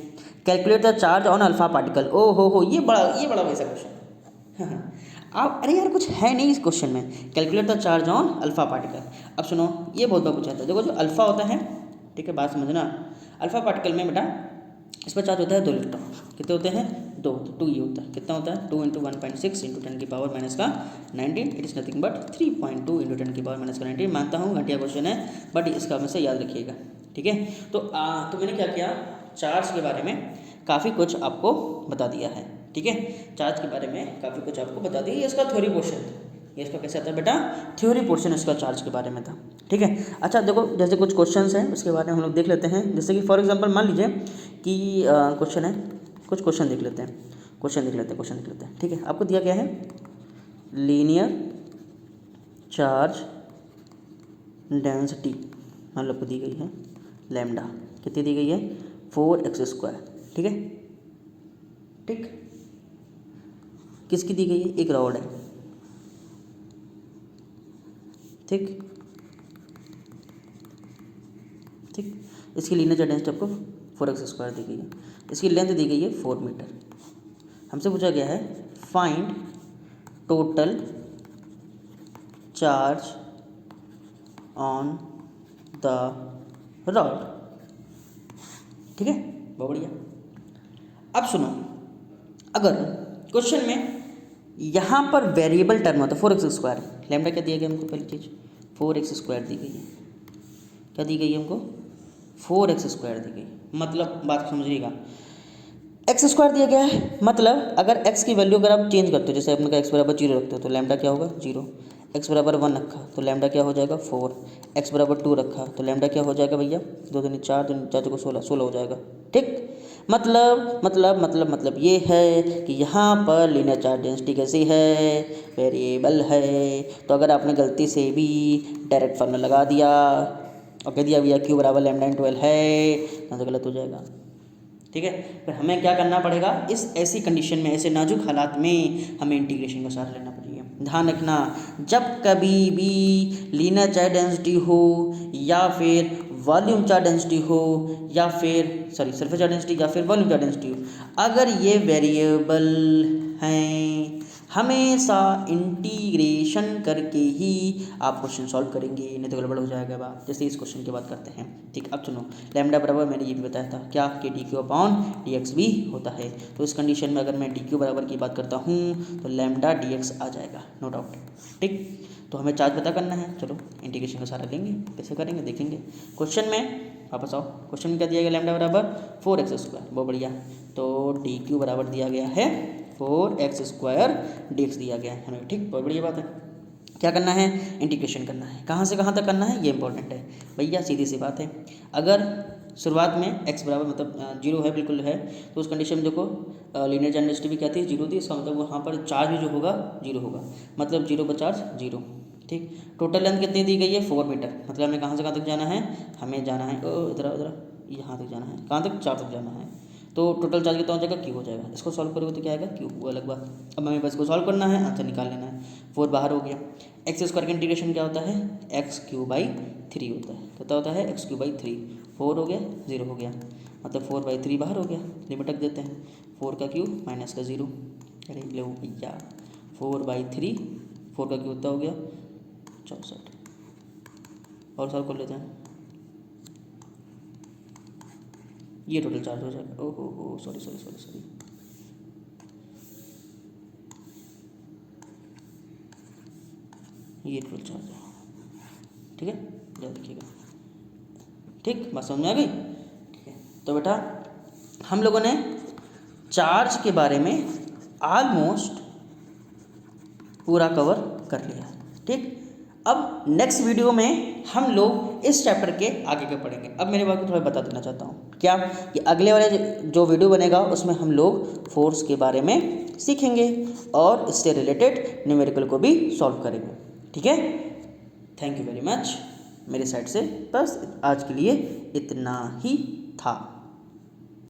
calculate the charge on alpha particle. ओ हो, ये बड़ा वैसा क्वेश्चन है। आप, अरे यार कुछ है नहीं इस क्वेश्चन में, calculate the charge on alpha particle. अब सुनो, ये बहुत बार पूछा था, देखो जो अल्फा होता है, ठीक है, बात समझना। अल्फा पार्टिकल में बेटा इस पर चार्ज होता है 2 इलेक्ट्रॉन। कितने होते हैं, 2, तो 2 ये होता है, कितना होता है, 2 × 1.6 × 10⁻⁻19, इट इज़ नथिंग बट 3.2 × 10⁻⁻19। मानता हूँ घटिया क्वेश्चन है, बट इसका हमेशा याद रखिएगा, ठीक है। तो मैंने क्या किया, चार्ज के बारे में काफ़ी कुछ आपको बता दिया है, ठीक है। चार्ज के बारे में काफ़ी कुछ आपको बता दिया, ये इसका थ्योरी पोर्शन था, ये इसका कैसा था बेटा, थ्योरी पोर्शन इसका चार्ज के बारे में था, ठीक है। अच्छा देखो, जैसे कुछ क्वेश्चंस हैं उसके बारे में हम लोग देख लेते हैं। जैसे कि फॉर एग्जांपल मान लीजिए कि क्वेश्चन है, कुछ क्वेश्चन देख लेते हैं, ठीक है। आपको दिया गया है लीनियर चार्ज डेंसिटी, मान लो आपको दी गई है लैम्डा, कितनी दी गई है, 4x², ठीक है, ठीक। किसकी दी गई है, एक रॉड है, ठीक, इसकी लीनियर चार्ज डेंसिटी आपको 4x² दी गई है, इसकी लेंथ दी गई है 4 मीटर। हमसे पूछा गया है find total charge on the rod, ठीक है, बहुत बढ़िया। अब सुनो, अगर क्वेश्चन में यहाँ पर वेरिएबल टर्म होता है 4x², लैम्डा क्या दिया गया हमको, पहली चीज़ 4x² दी गई है, क्या दी गई है हमको, 4x² दी गई, मतलब बात समझिएगा, x² दिया गया है, मतलब अगर x की वैल्यू अगर आप चेंज करते हो, जैसे आपने कहा x = 0 रखते हो तो लैम्डा क्या होगा 0, x = 1 रखा तो लैम्डा क्या हो जाएगा 4, x = 2 रखा तो लैम्डा क्या हो जाएगा भैया, 2 दूनी 4, 4 को 16 हो जाएगा, ठीक। मतलब ये है कि यहाँ पर लीनियर चार्ज डेंसिटी कैसी है, वेरिएबल है। तो अगर आपने गलती से भी डायरेक्ट फार्मूला लगा दिया और कह दिया भैया Q = λ/12 है, तो गलत हो जाएगा, ठीक है। फिर हमें क्या करना पड़ेगा, इस ऐसी कंडीशन में, ऐसे नाजुक हालात में हमें इंटीग्रेशन का सहारा लेना पड़ेगा। ध्यान रखना, जब कभी भी लीनियर चार्ज डेंसिटी हो या फिर वॉल्यूम चार्ज डेंसिटी हो या फिर सरफेस चार्ज डेंसिटी या फिर वॉल्यूम चार्ज डेंसिटी हो, अगर ये वेरिएबल हैं, हमेशा इंटीग्रेशन करके ही आप क्वेश्चन सॉल्व करेंगे, नहीं तो गड़बड़ हो जाएगा बात। जैसे इस क्वेश्चन की बात करते हैं, ठीक। अब सुनो, लैम्डा बराबर मैंने ये भी बताया था क्या, कि dq/dx भी होता है। तो इस कंडीशन में अगर मैं dq बराबर की बात करता हूँ तो लैम्डा dx आ जाएगा, नो डाउट, ठीक। तो हमें चार्ज पता करना है, चलो इंटीग्रेशन का सहारा लेंगे, कैसे करेंगे देखेंगे। क्वेश्चन में वापस आओ, क्वेश्चन में क्या दिया गया, लैम्डा बराबर 4x², बहुत बढ़िया। तो dq बराबर दिया गया है 4x² dx दिया गया है हमें, ठीक, बहुत बढ़िया बात है। क्या करना है, इंटीग्रेशन करना है, कहाँ से कहाँ तक करना है, ये इंपॉर्टेंट है भैया, सीधी सी बात है। अगर शुरुआत में x बराबर मतलब 0 है, बिल्कुल है, तो उस कंडीशन में देखो लीनियर चार्ज डेंसिटी भी क्या थी, 0 थी, इसका मतलब वहाँ पर चार्ज भी जो होगा 0 होगा, मतलब 0 पर चार्ज 0, ठीक। टोटल लेंथ कितनी दी गई है, 4 मीटर, मतलब हमें कहाँ से कहाँ तक जाना है, हमें जाना है इधर यहाँ तक जाना है, कहाँ तक, 4 तक जाना है। तो टोटल चार्ज कितना हो जाएगा, Q हो जाएगा। इसको सॉल्व करोगे तो क्या आएगा, Q, वो अलग बात। अब हमें बस को सॉल्व करना है, आंसर निकाल लेना है। 4 बाहर हो गया, एक्स स्क्वायर का इंटीग्रेशन क्या होता है, एक्स क्यू बाई 3 होता है। कितना होता है, एक्स क्यू बाई 3। 4 हो गया, 0 हो गया, मतलब 4/3 बाहर हो गया, लिमिट रख देते हैं। 4 का क्यूब माइनस का 0, अरे लो भैया 4/3, 4 का क्यूब कितना हो गया 64, और सॉल्व कर लेते हैं, ये टोटल चार्ज हो जाएगा। ओहो हो सॉरी सॉरी सॉरी सॉरी, ये टोटल चार्ज है, ठीक है, याद रखिएगा। ठीक, बात समझ में आ गई। ठीक है, तो बेटा हम लोगों ने चार्ज के बारे में ऑलमोस्ट पूरा कवर कर लिया। ठीक, अब नेक्स्ट वीडियो में हम लोग इस चैप्टर के आगे के पढ़ेंगे। अब मेरे बारे में थोड़ा बता देना चाहता हूँ क्या, कि अगले वाले जो वीडियो बनेगा उसमें हम लोग फोर्स के बारे में सीखेंगे और इससे रिलेटेड न्यूमेरिकल को भी सॉल्व करेंगे। ठीक है, थैंक यू वेरी मच। मेरे साइड से बस आज के लिए इतना ही था।